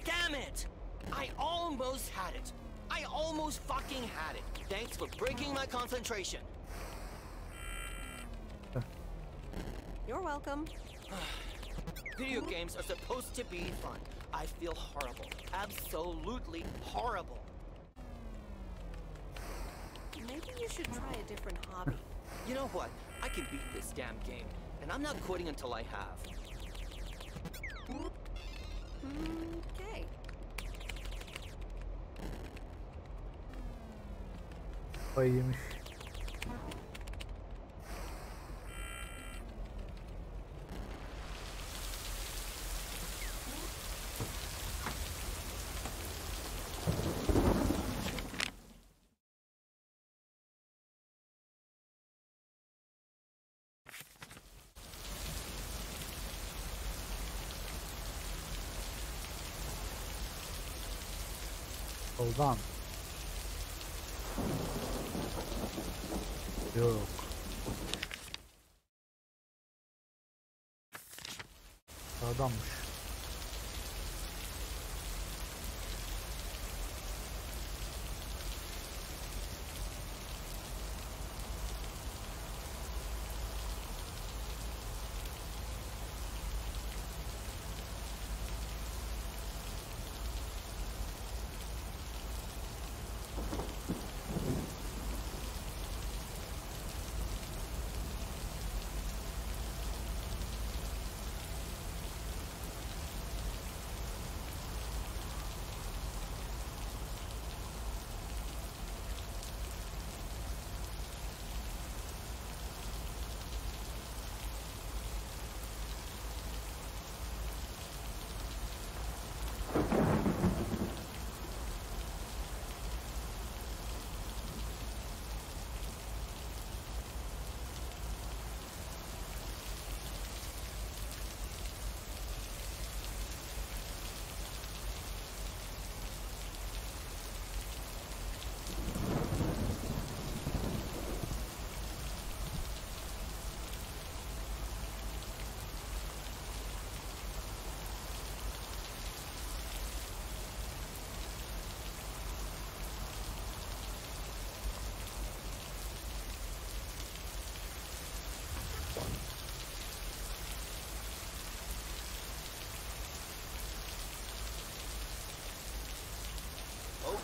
Damn it! I almost had it. I almost fucking had it. Thanks for breaking my concentration. You're welcome. Video games are supposed to be fun. I feel horrible. Absolutely horrible. Maybe you should try a different hobby. You know what? I can beat this damn game, and I'm not quitting until I have. Okay. Vay yemiş. Soldan. Yok. Sağdanmış.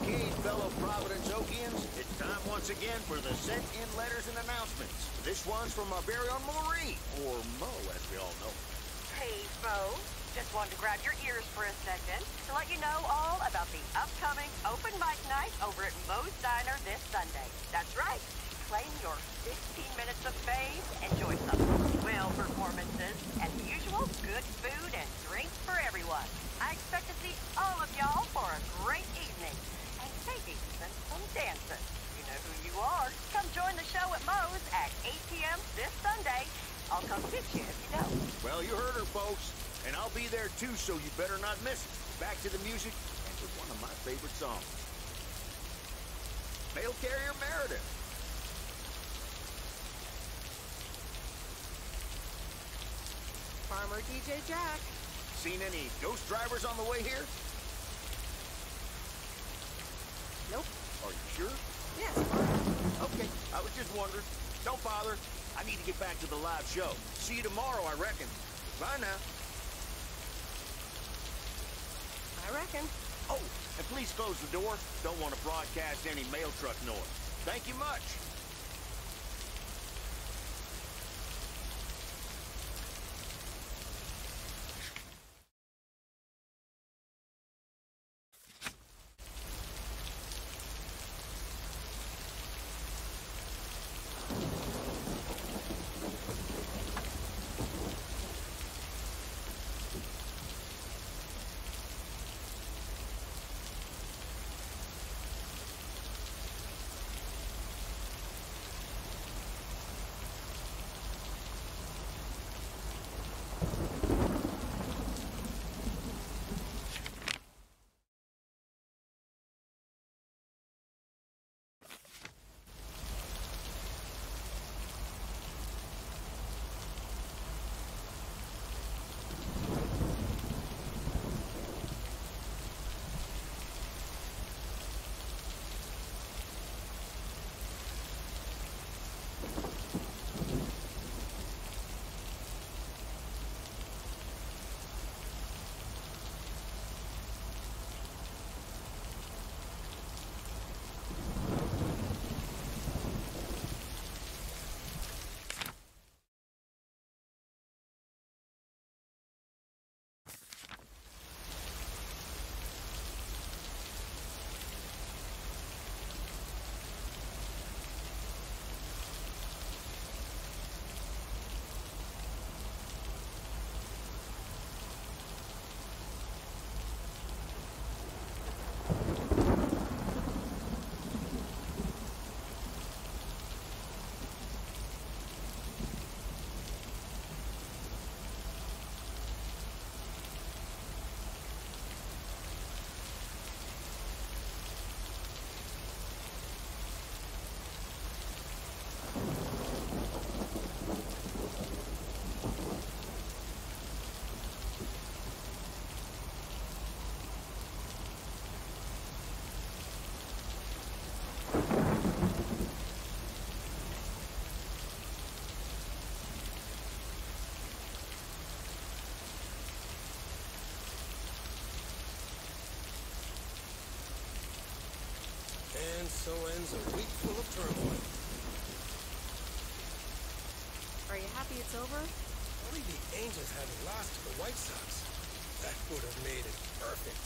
Okay, fellow Providence Okians, it's time once again for the sent-in letters and announcements. This one's from our very own Maureen, or Mo, as we all know. Hey, Mo. Just wanted to grab your ears for a second to let you know all about the upcoming open mic night over at Mo's Diner this Sunday. That's right. Claim your 15 minutes of fame, enjoy some swell performances, and the usual good food and drinks for everyone. I expect to see all of y'all for a great evening, and maybe even some dancing. You know who you are. Come join the show at Mo's at 8 p.m. this Sunday. I'll come get you if you don't. Well, you heard her, folks. And I'll be there too, so you better not miss it. Back to the music, and with one of my favorite songs. Mail Carrier Meredith. Farmer DJ Jack. Seen any ghost drivers on the way here? Nope. Are you sure? Yes. Okay, I was just wondering. Don't bother. I need to get back to the live show. See you tomorrow, I reckon. Bye now. I reckon. Oh, and please close the door. Don't want to broadcast any mail truck noise. Thank you much. so ends a week full of turmoil. Are you happy it's over? Only the Angels haven't lost to the White Sox. That would have made it perfect.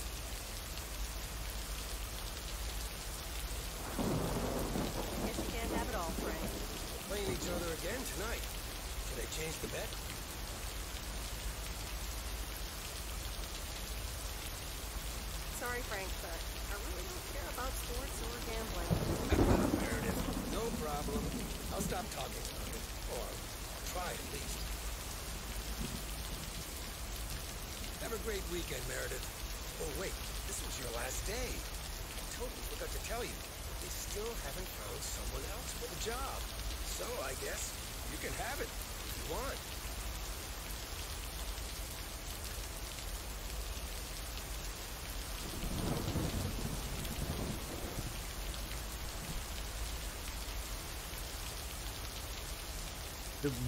Guess you can't have it all, Frank. We're playing each other again tonight. Should I change the bet? Sorry, Frank, but I really don't care about sports or gambling. Meredith, no problem. I'll stop talking about it. Or I'll try at least. Have a great weekend, Meredith. Oh, wait. This was your last day. I totally forgot to tell you. They still haven't found someone else for the job. So, I guess you can have it if you want.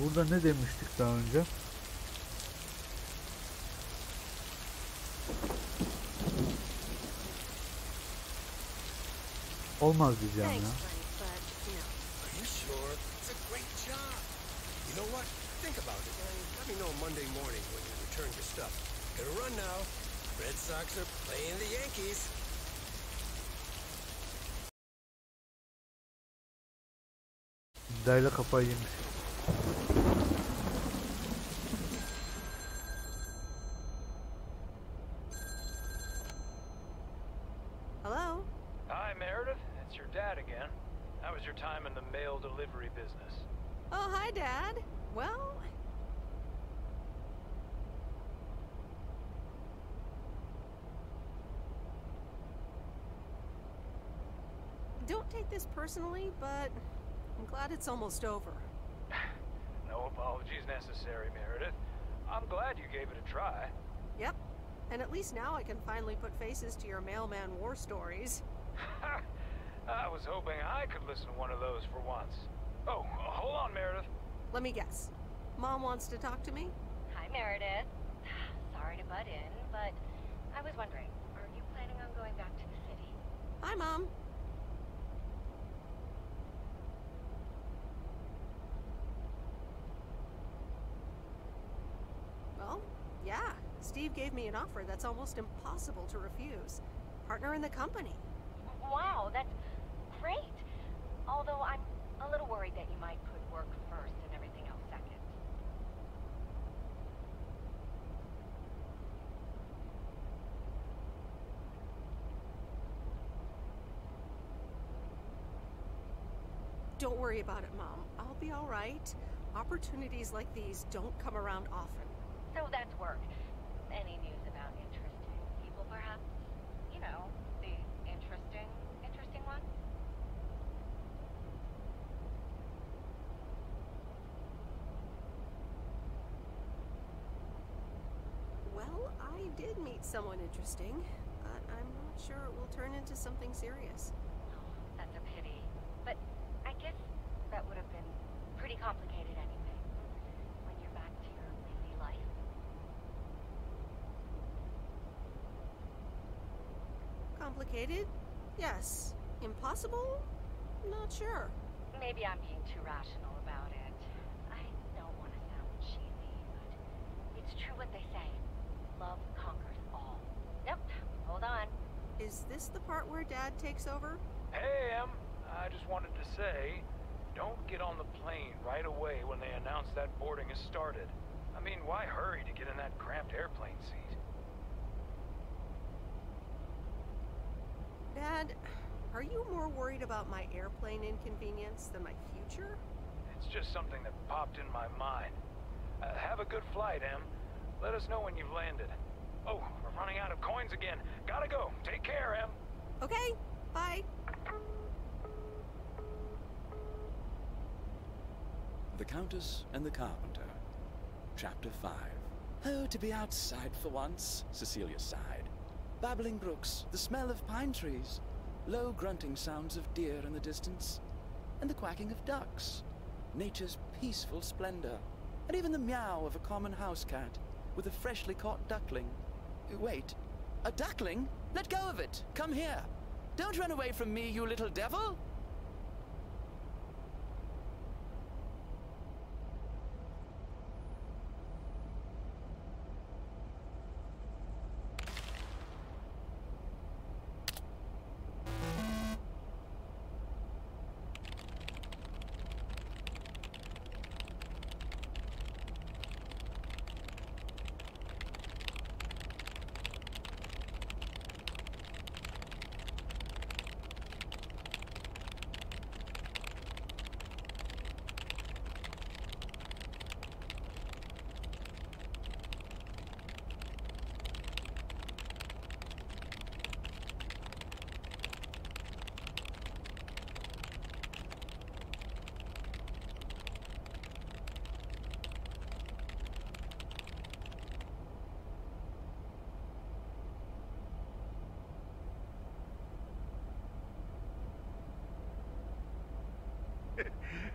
Burada ne demiştik daha önce? Olmaz diyeceğim ya. Are you sure? It's a great job. You know what? Think about it and let me know Monday morning when you return your stuff. Gotta run now. Red Sox are playing the Yankees. İddiayla kafayı yemiş. Hello? Hi, Meredith. It's your dad again. How was your time in the mail delivery business? Oh, hi, Dad. Well... Don't take this personally, but I'm glad it's almost over. No apologies necessary, Meredith. I'm glad you gave it a try. Yep. And at least now I can finally put faces to your mailman war stories. I was hoping I could listen to one of those for once. Oh, hold on, Meredith. Let me guess. Mom wants to talk to me? Hi, Meredith. Sorry to butt in, but I was wondering, are you planning on going back to the city? Hi, Mom. Well, yeah. Steve gave me an offer that's almost impossible to refuse. Partner in the company. Wow, that's great. Although I'm a little worried that you might put work first and everything else second. Don't worry about it, Mom. I'll be all right. Opportunities like these don't come around often. So that's work. Any news about interesting people, perhaps? You know, the interesting ones? Well, I did meet someone interesting, but I'm not sure it will turn into something serious. Oh, that's a pity. But I guess that would have been pretty complicated anyway. When you're back to your busy life. Complicated? Yes. Impossible? Not sure. Maybe I'm being too rational about it. I don't want to sound cheesy, but it's true what they say. Love conquers all. Nope, hold on. Is this the part where Dad takes over? Hey, Em. I just wanted to say, don't get on the plane right away when they announce that boarding has started. I mean, why hurry to get in that cramped airplane seat? Dad, are you more worried about my airplane inconvenience than my future? It's just something that popped in my mind. Have a good flight, Em. Let us know when you've landed. Oh, we're running out of coins again. Gotta go. Take care, Em. Okay, bye. The Countess and the Carpenter. Chapter 5. Oh, to be outside for once, Cecilia sighed. Babbling brooks, the smell of pine trees, low grunting sounds of deer in the distance, and the quacking of ducks, nature's peaceful splendor, and even the meow of a common house cat with a freshly caught duckling. Wait, a duckling? Let go of it! Come here! Don't run away from me, you little devil!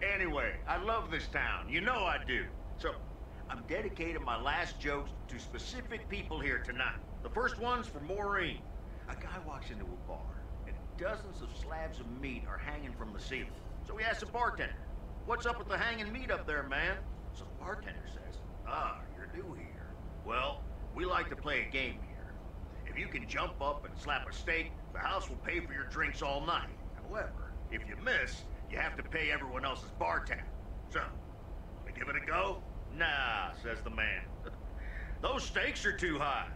Anyway, I love this town. You know I do. So, I'm dedicating my last jokes to specific people here tonight. The first one's for Maureen. A guy walks into a bar, and dozens of slabs of meat are hanging from the ceiling. So he asks the bartender, "What's up with the hanging meat up there, man?" So the bartender says, "You're new here. Well, we like to play a game here. If you can jump up and slap a steak, the house will pay for your drinks all night. However, if you miss, you have to pay everyone else's bar tab. So, we give it a go?" "Nah," says the man. "Those stakes are too high."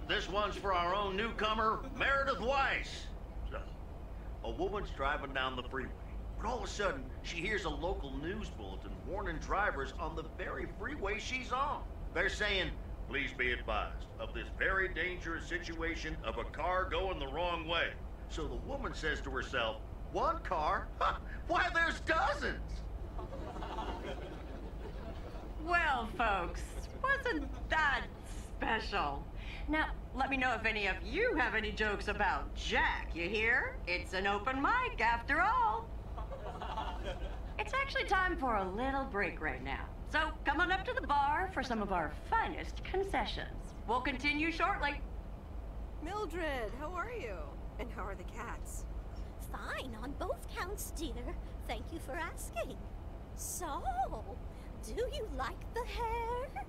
This one's for our own newcomer, Meredith Weiss. So, a woman's driving down the freeway, but all of a sudden, she hears a local news bulletin warning drivers on the very freeway she's on. They're saying, "Please be advised of this very dangerous situation of a car going the wrong way." So the woman says to herself, "One car? Ha, why, there's dozens!" Well, folks, wasn't that special? Now, let me know if any of you have any jokes about Jack, you hear? It's an open mic after all. It's actually time for a little break right now. So come on up to the bar for some of our finest concessions. We'll continue shortly. Mildred, how are you? And how are the cats? Fine on both counts, dear. Thank you for asking. So, do you like the hair?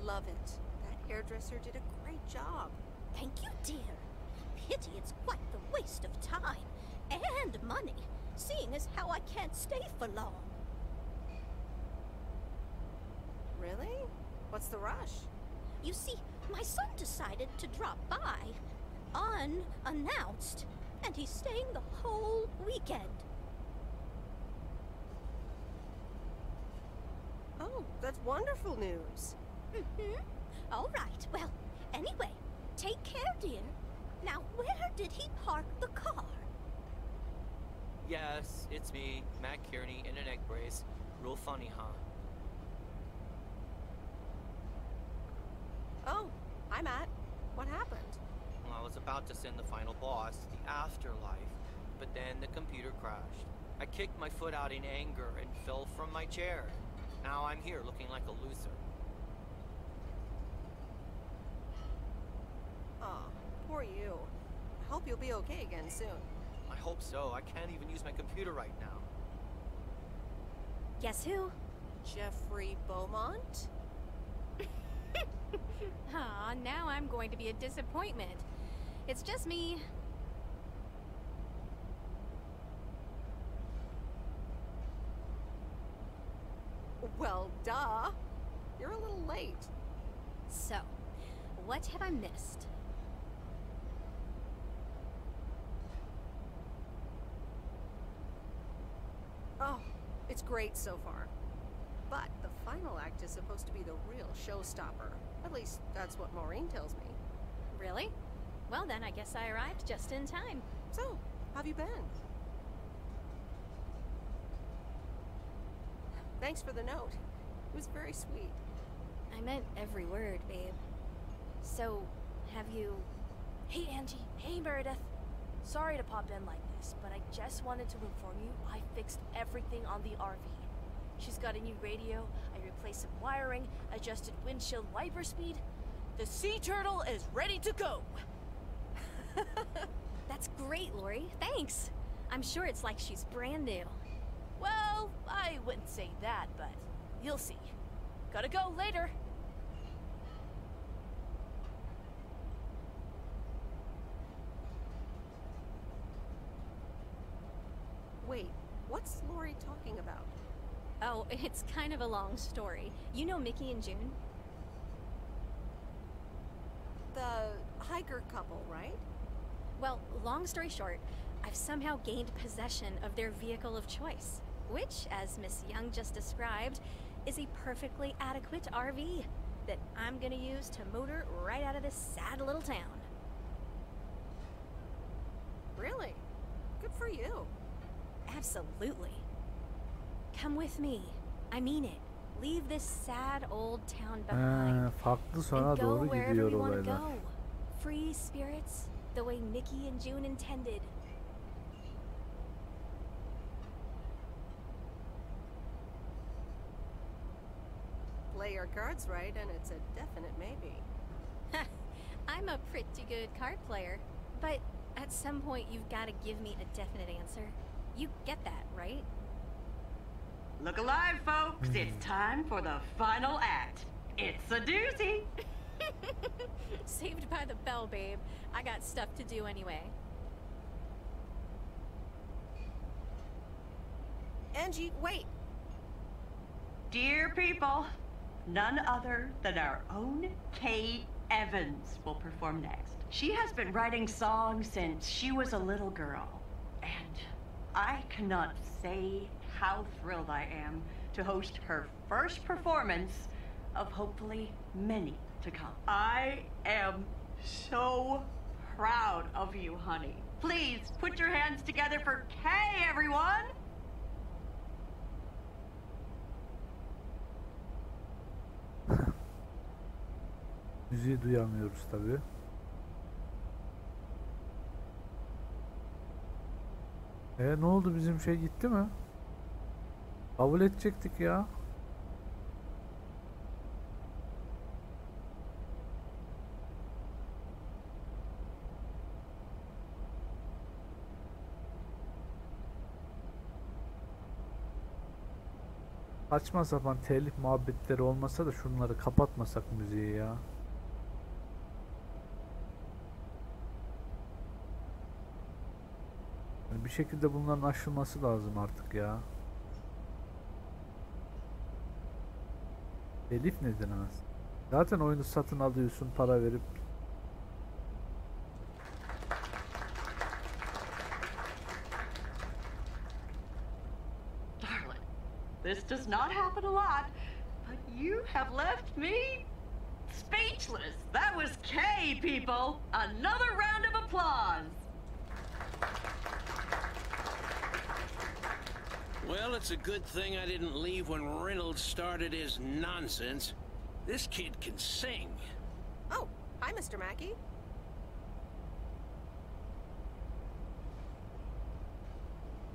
Love it. That hairdresser did a great job. Thank you, dear. Pity it's quite the waste of time and money, seeing as how I can't stay for long. Really? What's the rush? You see, my son decided to drop by, unannounced, and he's staying the whole weekend. Oh, that's wonderful news. All right, well, anyway, take care, dear. Now, where did he park the car? Yes, it's me, Matt Kearney, in an egg brace. Real funny, huh? Oh, hi, Matt. What happened? Well, I was about to send the final boss, the afterlife, but then the computer crashed. I kicked my foot out in anger and fell from my chair. Now I'm here looking like a loser. Aw, poor you. I hope you'll be okay again soon. I hope so. I can't even use my computer right now. Guess who? Jeffrey Beaumont? Aw, now I'm going to be a disappointment. It's just me. Well, duh. You're a little late. So, what have I missed? Oh, it's great so far. But the final act is supposed to be the real showstopper. At least, that's what Maureen tells me. Really? Well then, I guess I arrived just in time. So, how've you been? Thanks for the note. It was very sweet. I meant every word, babe. So, have you... Hey, Angie. Hey, Meredith. Sorry to pop in like this, but I just wanted to inform you I fixed everything on the RV. She's got a new radio, I replaced some wiring, adjusted windshield wiper speed. The sea turtle is ready to go. That's great, Lori. Thanks. I'm sure it's like she's brand new. Well, I wouldn't say that, but you'll see. Gotta go later. Wait, what's Lori talking about? Oh, it's kind of a long story. You know Mickey and June? The hiker couple, right? Well, long story short, I've somehow gained possession of their vehicle of choice, which, as Miss Young just described, is a perfectly adequate RV that I'm gonna use to motor right out of this sad little town. Really? Good for you. Absolutely. Come with me. I mean it. Leave this sad old town behind. Farklı sona and go doğru wherever gidiyor we want to olaylar. go. Free spirits, the way Mickey and June intended. Play your cards right, and it's a definite maybe. I'm a pretty good card player, but at some point you've got to give me a definite answer. You get that, right? Look alive, folks. It's time for the final act. It's a doozy. Saved by the bell, babe. I got stuff to do anyway. Angie, wait. Dear people, none other than our own Kay Evans will perform next. She has been writing songs since she was a little girl, and I cannot say how thrilled I am to host her first performance of hopefully many to come. I am so proud of you, honey. Please put your hands together for Kay, everyone! Müziği duyamıyoruz tabii. Ne oldu, bizim şey gitti mi? Kabul edecektik ya. Saçma sapan telif muhabbetleri olmasa da şunları kapatmasak müziği ya. Yani bir şekilde bunların aşılması lazım artık ya. Telif nedir anasını? Zaten oyunu satın alıyorsun para verip. Darling, this does not happen a lot, but you have left me speechless. That was Kay, people. Another round of applause. Well, it's a good thing I didn't leave when Reynolds started his nonsense. This kid can sing. Oh, hi, Mr. Mackey.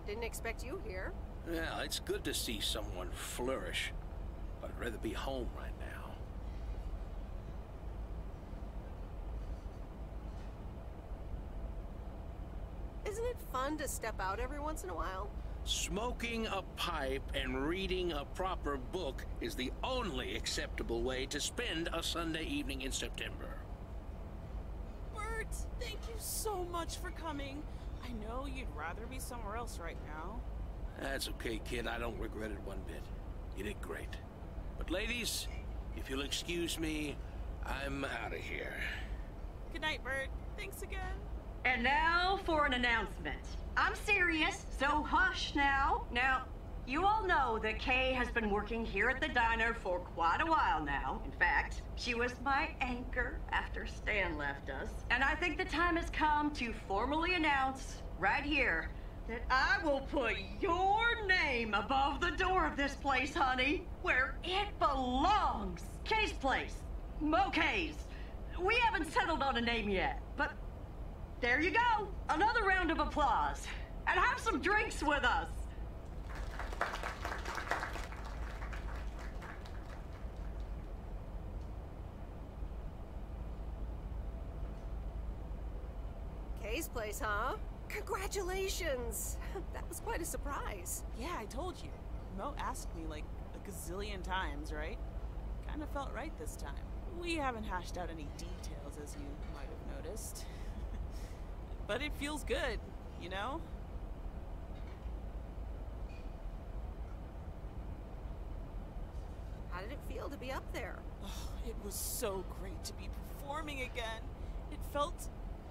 Didn't expect you here. Yeah, it's good to see someone flourish. But I'd rather be home right now. Isn't it fun to step out every once in a while? Smoking a pipe and reading a proper book is the only acceptable way to spend a Sunday evening in September. Bert, thank you so much for coming. I know you'd rather be somewhere else right now. That's okay, kid. I don't regret it one bit. You did great. But ladies, if you'll excuse me, I'm out of here. Good night, Bert. Thanks again. And now for an announcement. I'm serious, so hush now. Now, you all know that Kay has been working here at the diner for quite a while now. In fact, she was my anchor after Stan left us. And I think the time has come to formally announce, right here, that I will put your name above the door of this place, honey, where it belongs. Kay's place. Mo Kay's. We haven't settled on a name yet, but there you go. Another round of applause. And have some drinks with us. place, huh? Congratulations! That was quite a surprise. Yeah, I told you. Mo asked me like a gazillion times, right? Kind of felt right this time. We haven't hashed out any details, as you might have noticed. But it feels good, you know? How did it feel to be up there? Oh, it was so great to be performing again. It felt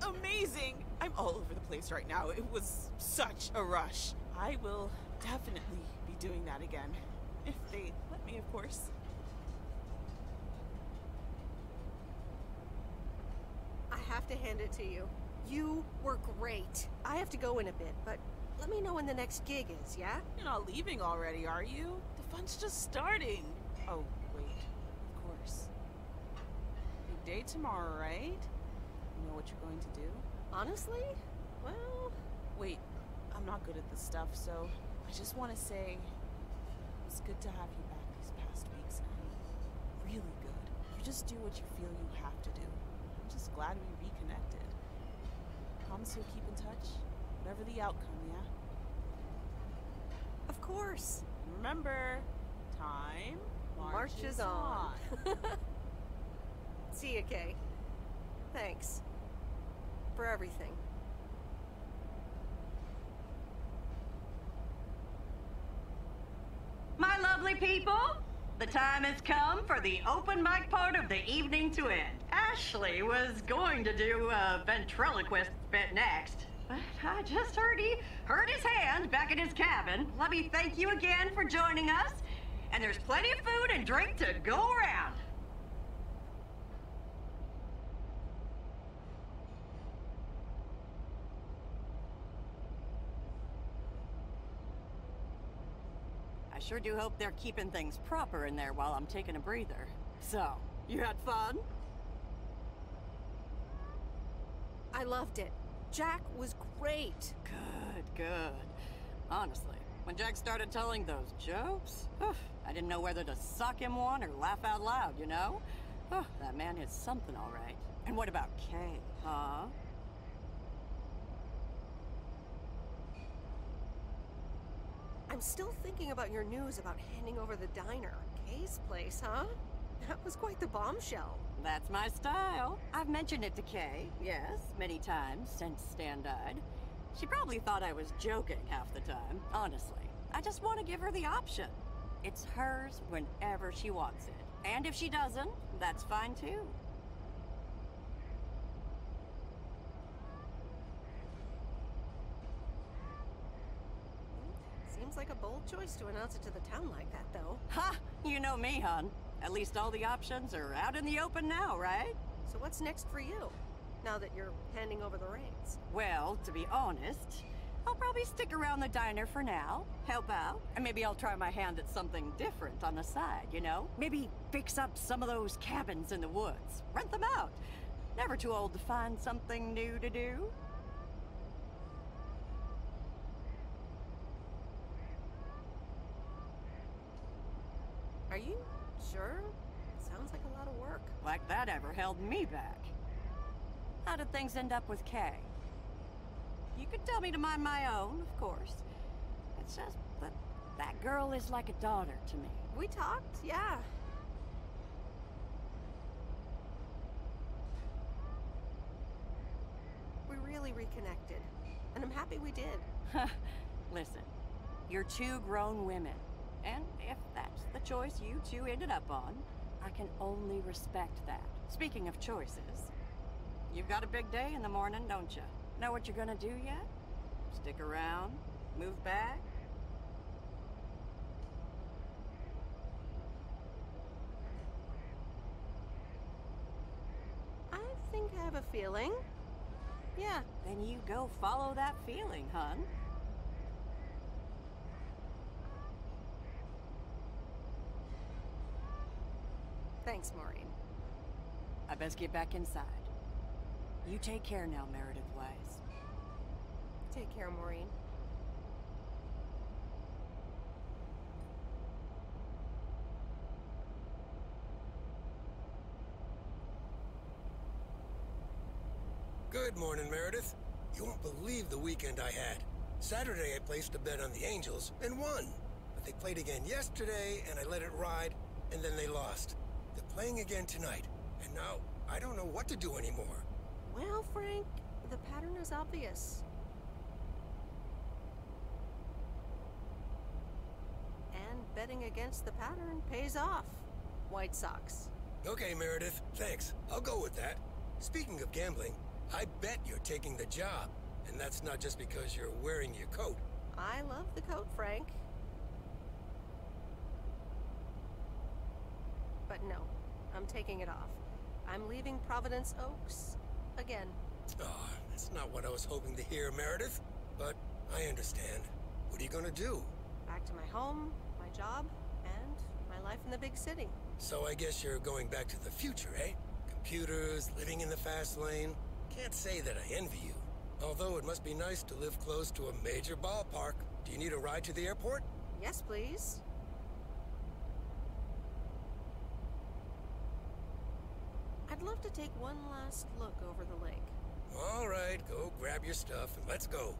amazing. I'm all over the place right now. It was such a rush. I will definitely be doing that again. If they let me, of course. I have to hand it to you. You were great. I have to go in a bit, but let me know when the next gig is, yeah? You're not leaving already, are you? The fun's just starting. Oh, wait. Of course. Big day tomorrow, right? You know what you're going to do? Honestly? Well... Wait, I'm not good at this stuff, so I just want to say it was good to have you back these past weeks, and really good. You just do what you feel you have to do. I'm just glad we reconnected. Promise you'll keep in touch, whatever the outcome, yeah? Of course. Remember, time marches on. See you, Kay. Thanks. For everything. My lovely people, the time has come for the open mic part of the evening to end. Ashley was going to do a ventriloquist bit next, but I just heard he hurt his hand back in his cabin. Let me thank you again for joining us, and there's plenty of food and drink to go around. I sure do hope they're keeping things proper in there while I'm taking a breather. So, you had fun? I loved it. Jack was great. Good. Honestly, when Jack started telling those jokes, I didn't know whether to suck him one or laugh out loud, you know? That man is something, all right. And what about Kay, huh? I'm still thinking about your news about handing over the diner. Kay's place, huh? That was quite the bombshell. That's my style. I've mentioned it to Kay, yes, many times since Stan died. She probably thought I was joking half the time, honestly. I just want to give her the option. It's hers whenever she wants it. And if she doesn't, that's fine too. Seems like a bold choice to announce it to the town like that, though. Ha! You know me, hon. At least all the options are out in the open now, right? So what's next for you, now that you're handing over the reins? Well, to be honest, I'll probably stick around the diner for now, help out, and maybe I'll try my hand at something different on the side, you know? Maybe fix up some of those cabins in the woods, rent them out. Never too old to find something new to do. Are you sure? Sounds like a lot of work. Like that ever held me back. How did things end up with Kay? You could tell me to mind my own, of course. It's just that that girl is like a daughter to me. We talked, yeah. We really reconnected, and I'm happy we did. Listen, you're two grown women, and if that's the choice you two ended up on, I can only respect that. Speaking of choices, you've got a big day in the morning, don't you? Know what you're gonna do yet? Stick around? Move back? I think I have a feeling. Yeah. Then you go follow that feeling, hun. Thanks, Maureen. I best get back inside. You take care now, Meredith Wise. Take care, Maureen. Good morning, Meredith. You won't believe the weekend I had. Saturday I placed a bet on the Angels and won. But they played again yesterday and I let it ride, and then they lost. They're playing again tonight, and now I don't know what to do anymore. Well, Frank, the pattern is obvious. And betting against the pattern pays off. White Sox. Okay, Meredith, thanks. I'll go with that. Speaking of gambling, I bet you're taking the job. And that's not just because you're wearing your coat. I love the coat, Frank. But no, I'm taking it off. I'm leaving Providence Oaks again. Oh, that's not what I was hoping to hear, Meredith. But I understand. What are you gonna do? Back to my home, my job, and my life in the big city. So I guess you're going back to the future, eh? Computers, living in the fast lane. Can't say that I envy you. Although it must be nice to live close to a major ballpark. Do you need a ride to the airport? Yes, please. I'd love to take one last look over the lake. All right, go grab your stuff and let's go.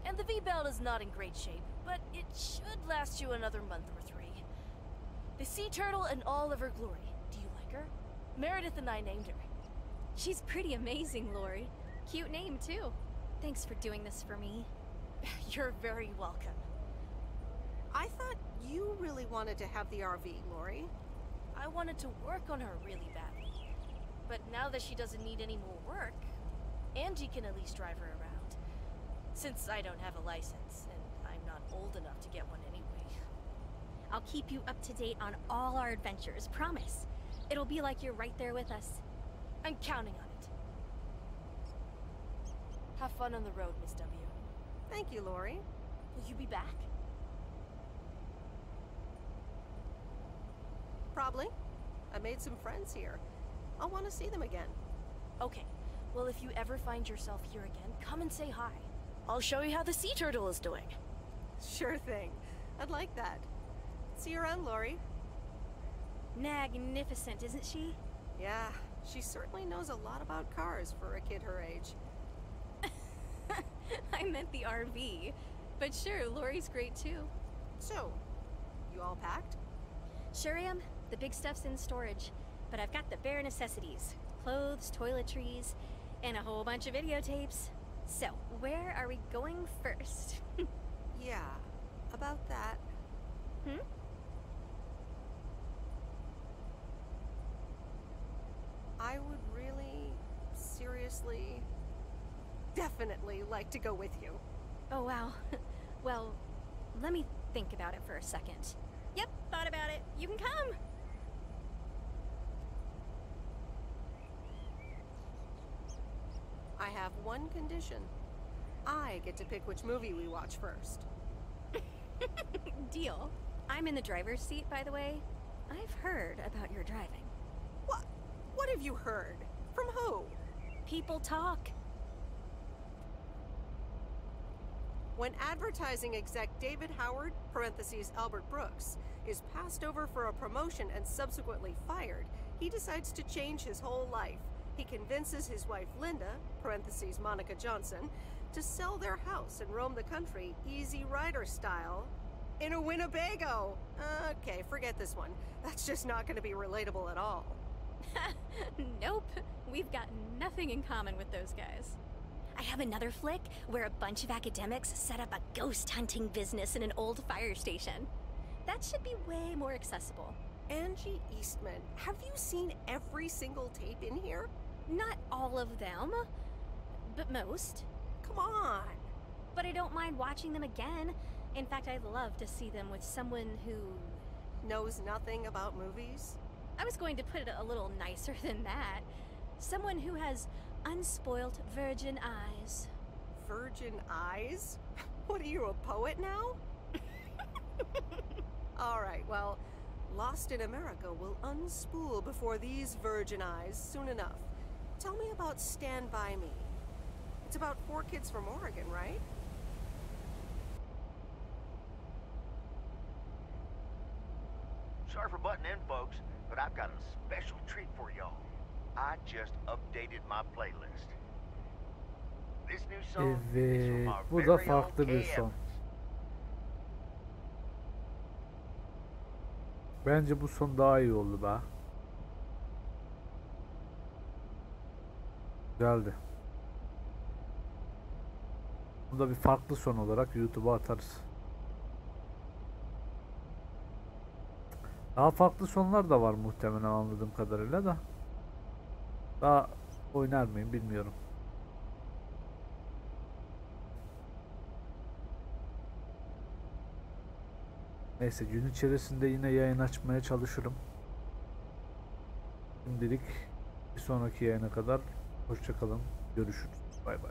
And the V-Belt is not in great shape, but it should last you another month or 3. The sea turtle in all of her glory. Do you like her? Meredith and I named her. She's pretty amazing, Lori. Cute name, too. Thanks for doing this for me. You're very welcome. I thought you really wanted to have the RV, Lori. I wanted to work on her really badly. But now that she doesn't need any more work, Angie can at least drive her around. Since I don't have a license, and I'm not old enough to get one anyway. I'll keep you up to date on all our adventures, promise. It'll be like you're right there with us. I'm counting on it. Have fun on the road, Miss W. Thank you, Lori. Will you be back? Probably. I made some friends here. I'll want to see them again. Okay. Well, if you ever find yourself here again, come and say hi. I'll show you how the sea turtle is doing. Sure thing. I'd like that. See you around, Lori. Magnificent, isn't she? Yeah, she certainly knows a lot about cars for a kid her age. I meant the RV. But sure, Lori's great too. So, you all packed? Sure am. The big stuff's in storage. But I've got the bare necessities. Clothes, toiletries, and a whole bunch of videotapes. So, where are we going first? Yeah, about that. I would really, seriously, definitely like to go with you. Oh, wow. Well, let me think about it for a second. Yep, thought about it. You can come. I have one condition. I get to pick which movie we watch first. Deal. I'm in the driver's seat, by the way. I've heard about your driving. What? What have you heard? From who? People talk. When advertising exec David Howard, parentheses Albert Brooks, is passed over for a promotion and subsequently fired, he decides to change his whole life. He convinces his wife Linda, parentheses Monica Johnson, to sell their house and roam the country Easy Rider style in a Winnebago. Okay, forget this one. That's just not going to be relatable at all. Nope. We've got nothing in common with those guys. I have another flick where a bunch of academics set up a ghost hunting business in an old fire station. That should be way more accessible. Angie Eastman, have you seen every single tape in here? Not all of them, but most. Come on. But I don't mind watching them again. In fact, I'd love to see them with someone who knows nothing about movies. I was going to put it a little nicer than that. Someone who has unspoilt virgin eyes. Virgin eyes? What are you, a poet now? All right, well, Lost in America will unspool before these virgin eyes soon enough. Tell me about Stand By Me. It's about 4 kids from Oregon, right? Sorry for butting in, folks, but I've got a special treat for y'all. I just updated my playlist. This new song is from Evet, our bu da very own farklı bir KF. son. Bence bu son daha iyi oldu be. Güzeldi. Bu da bir farklı son olarak YouTube'a atarız. Daha farklı sonlar da var muhtemelen anladığım kadarıyla da. Daha oynar mıyım bilmiyorum. Neyse gün içerisinde yine yayın açmaya çalışırım. Şimdilik bir sonraki yayına kadar hoşça kalın. Görüşürüz. Bay bay.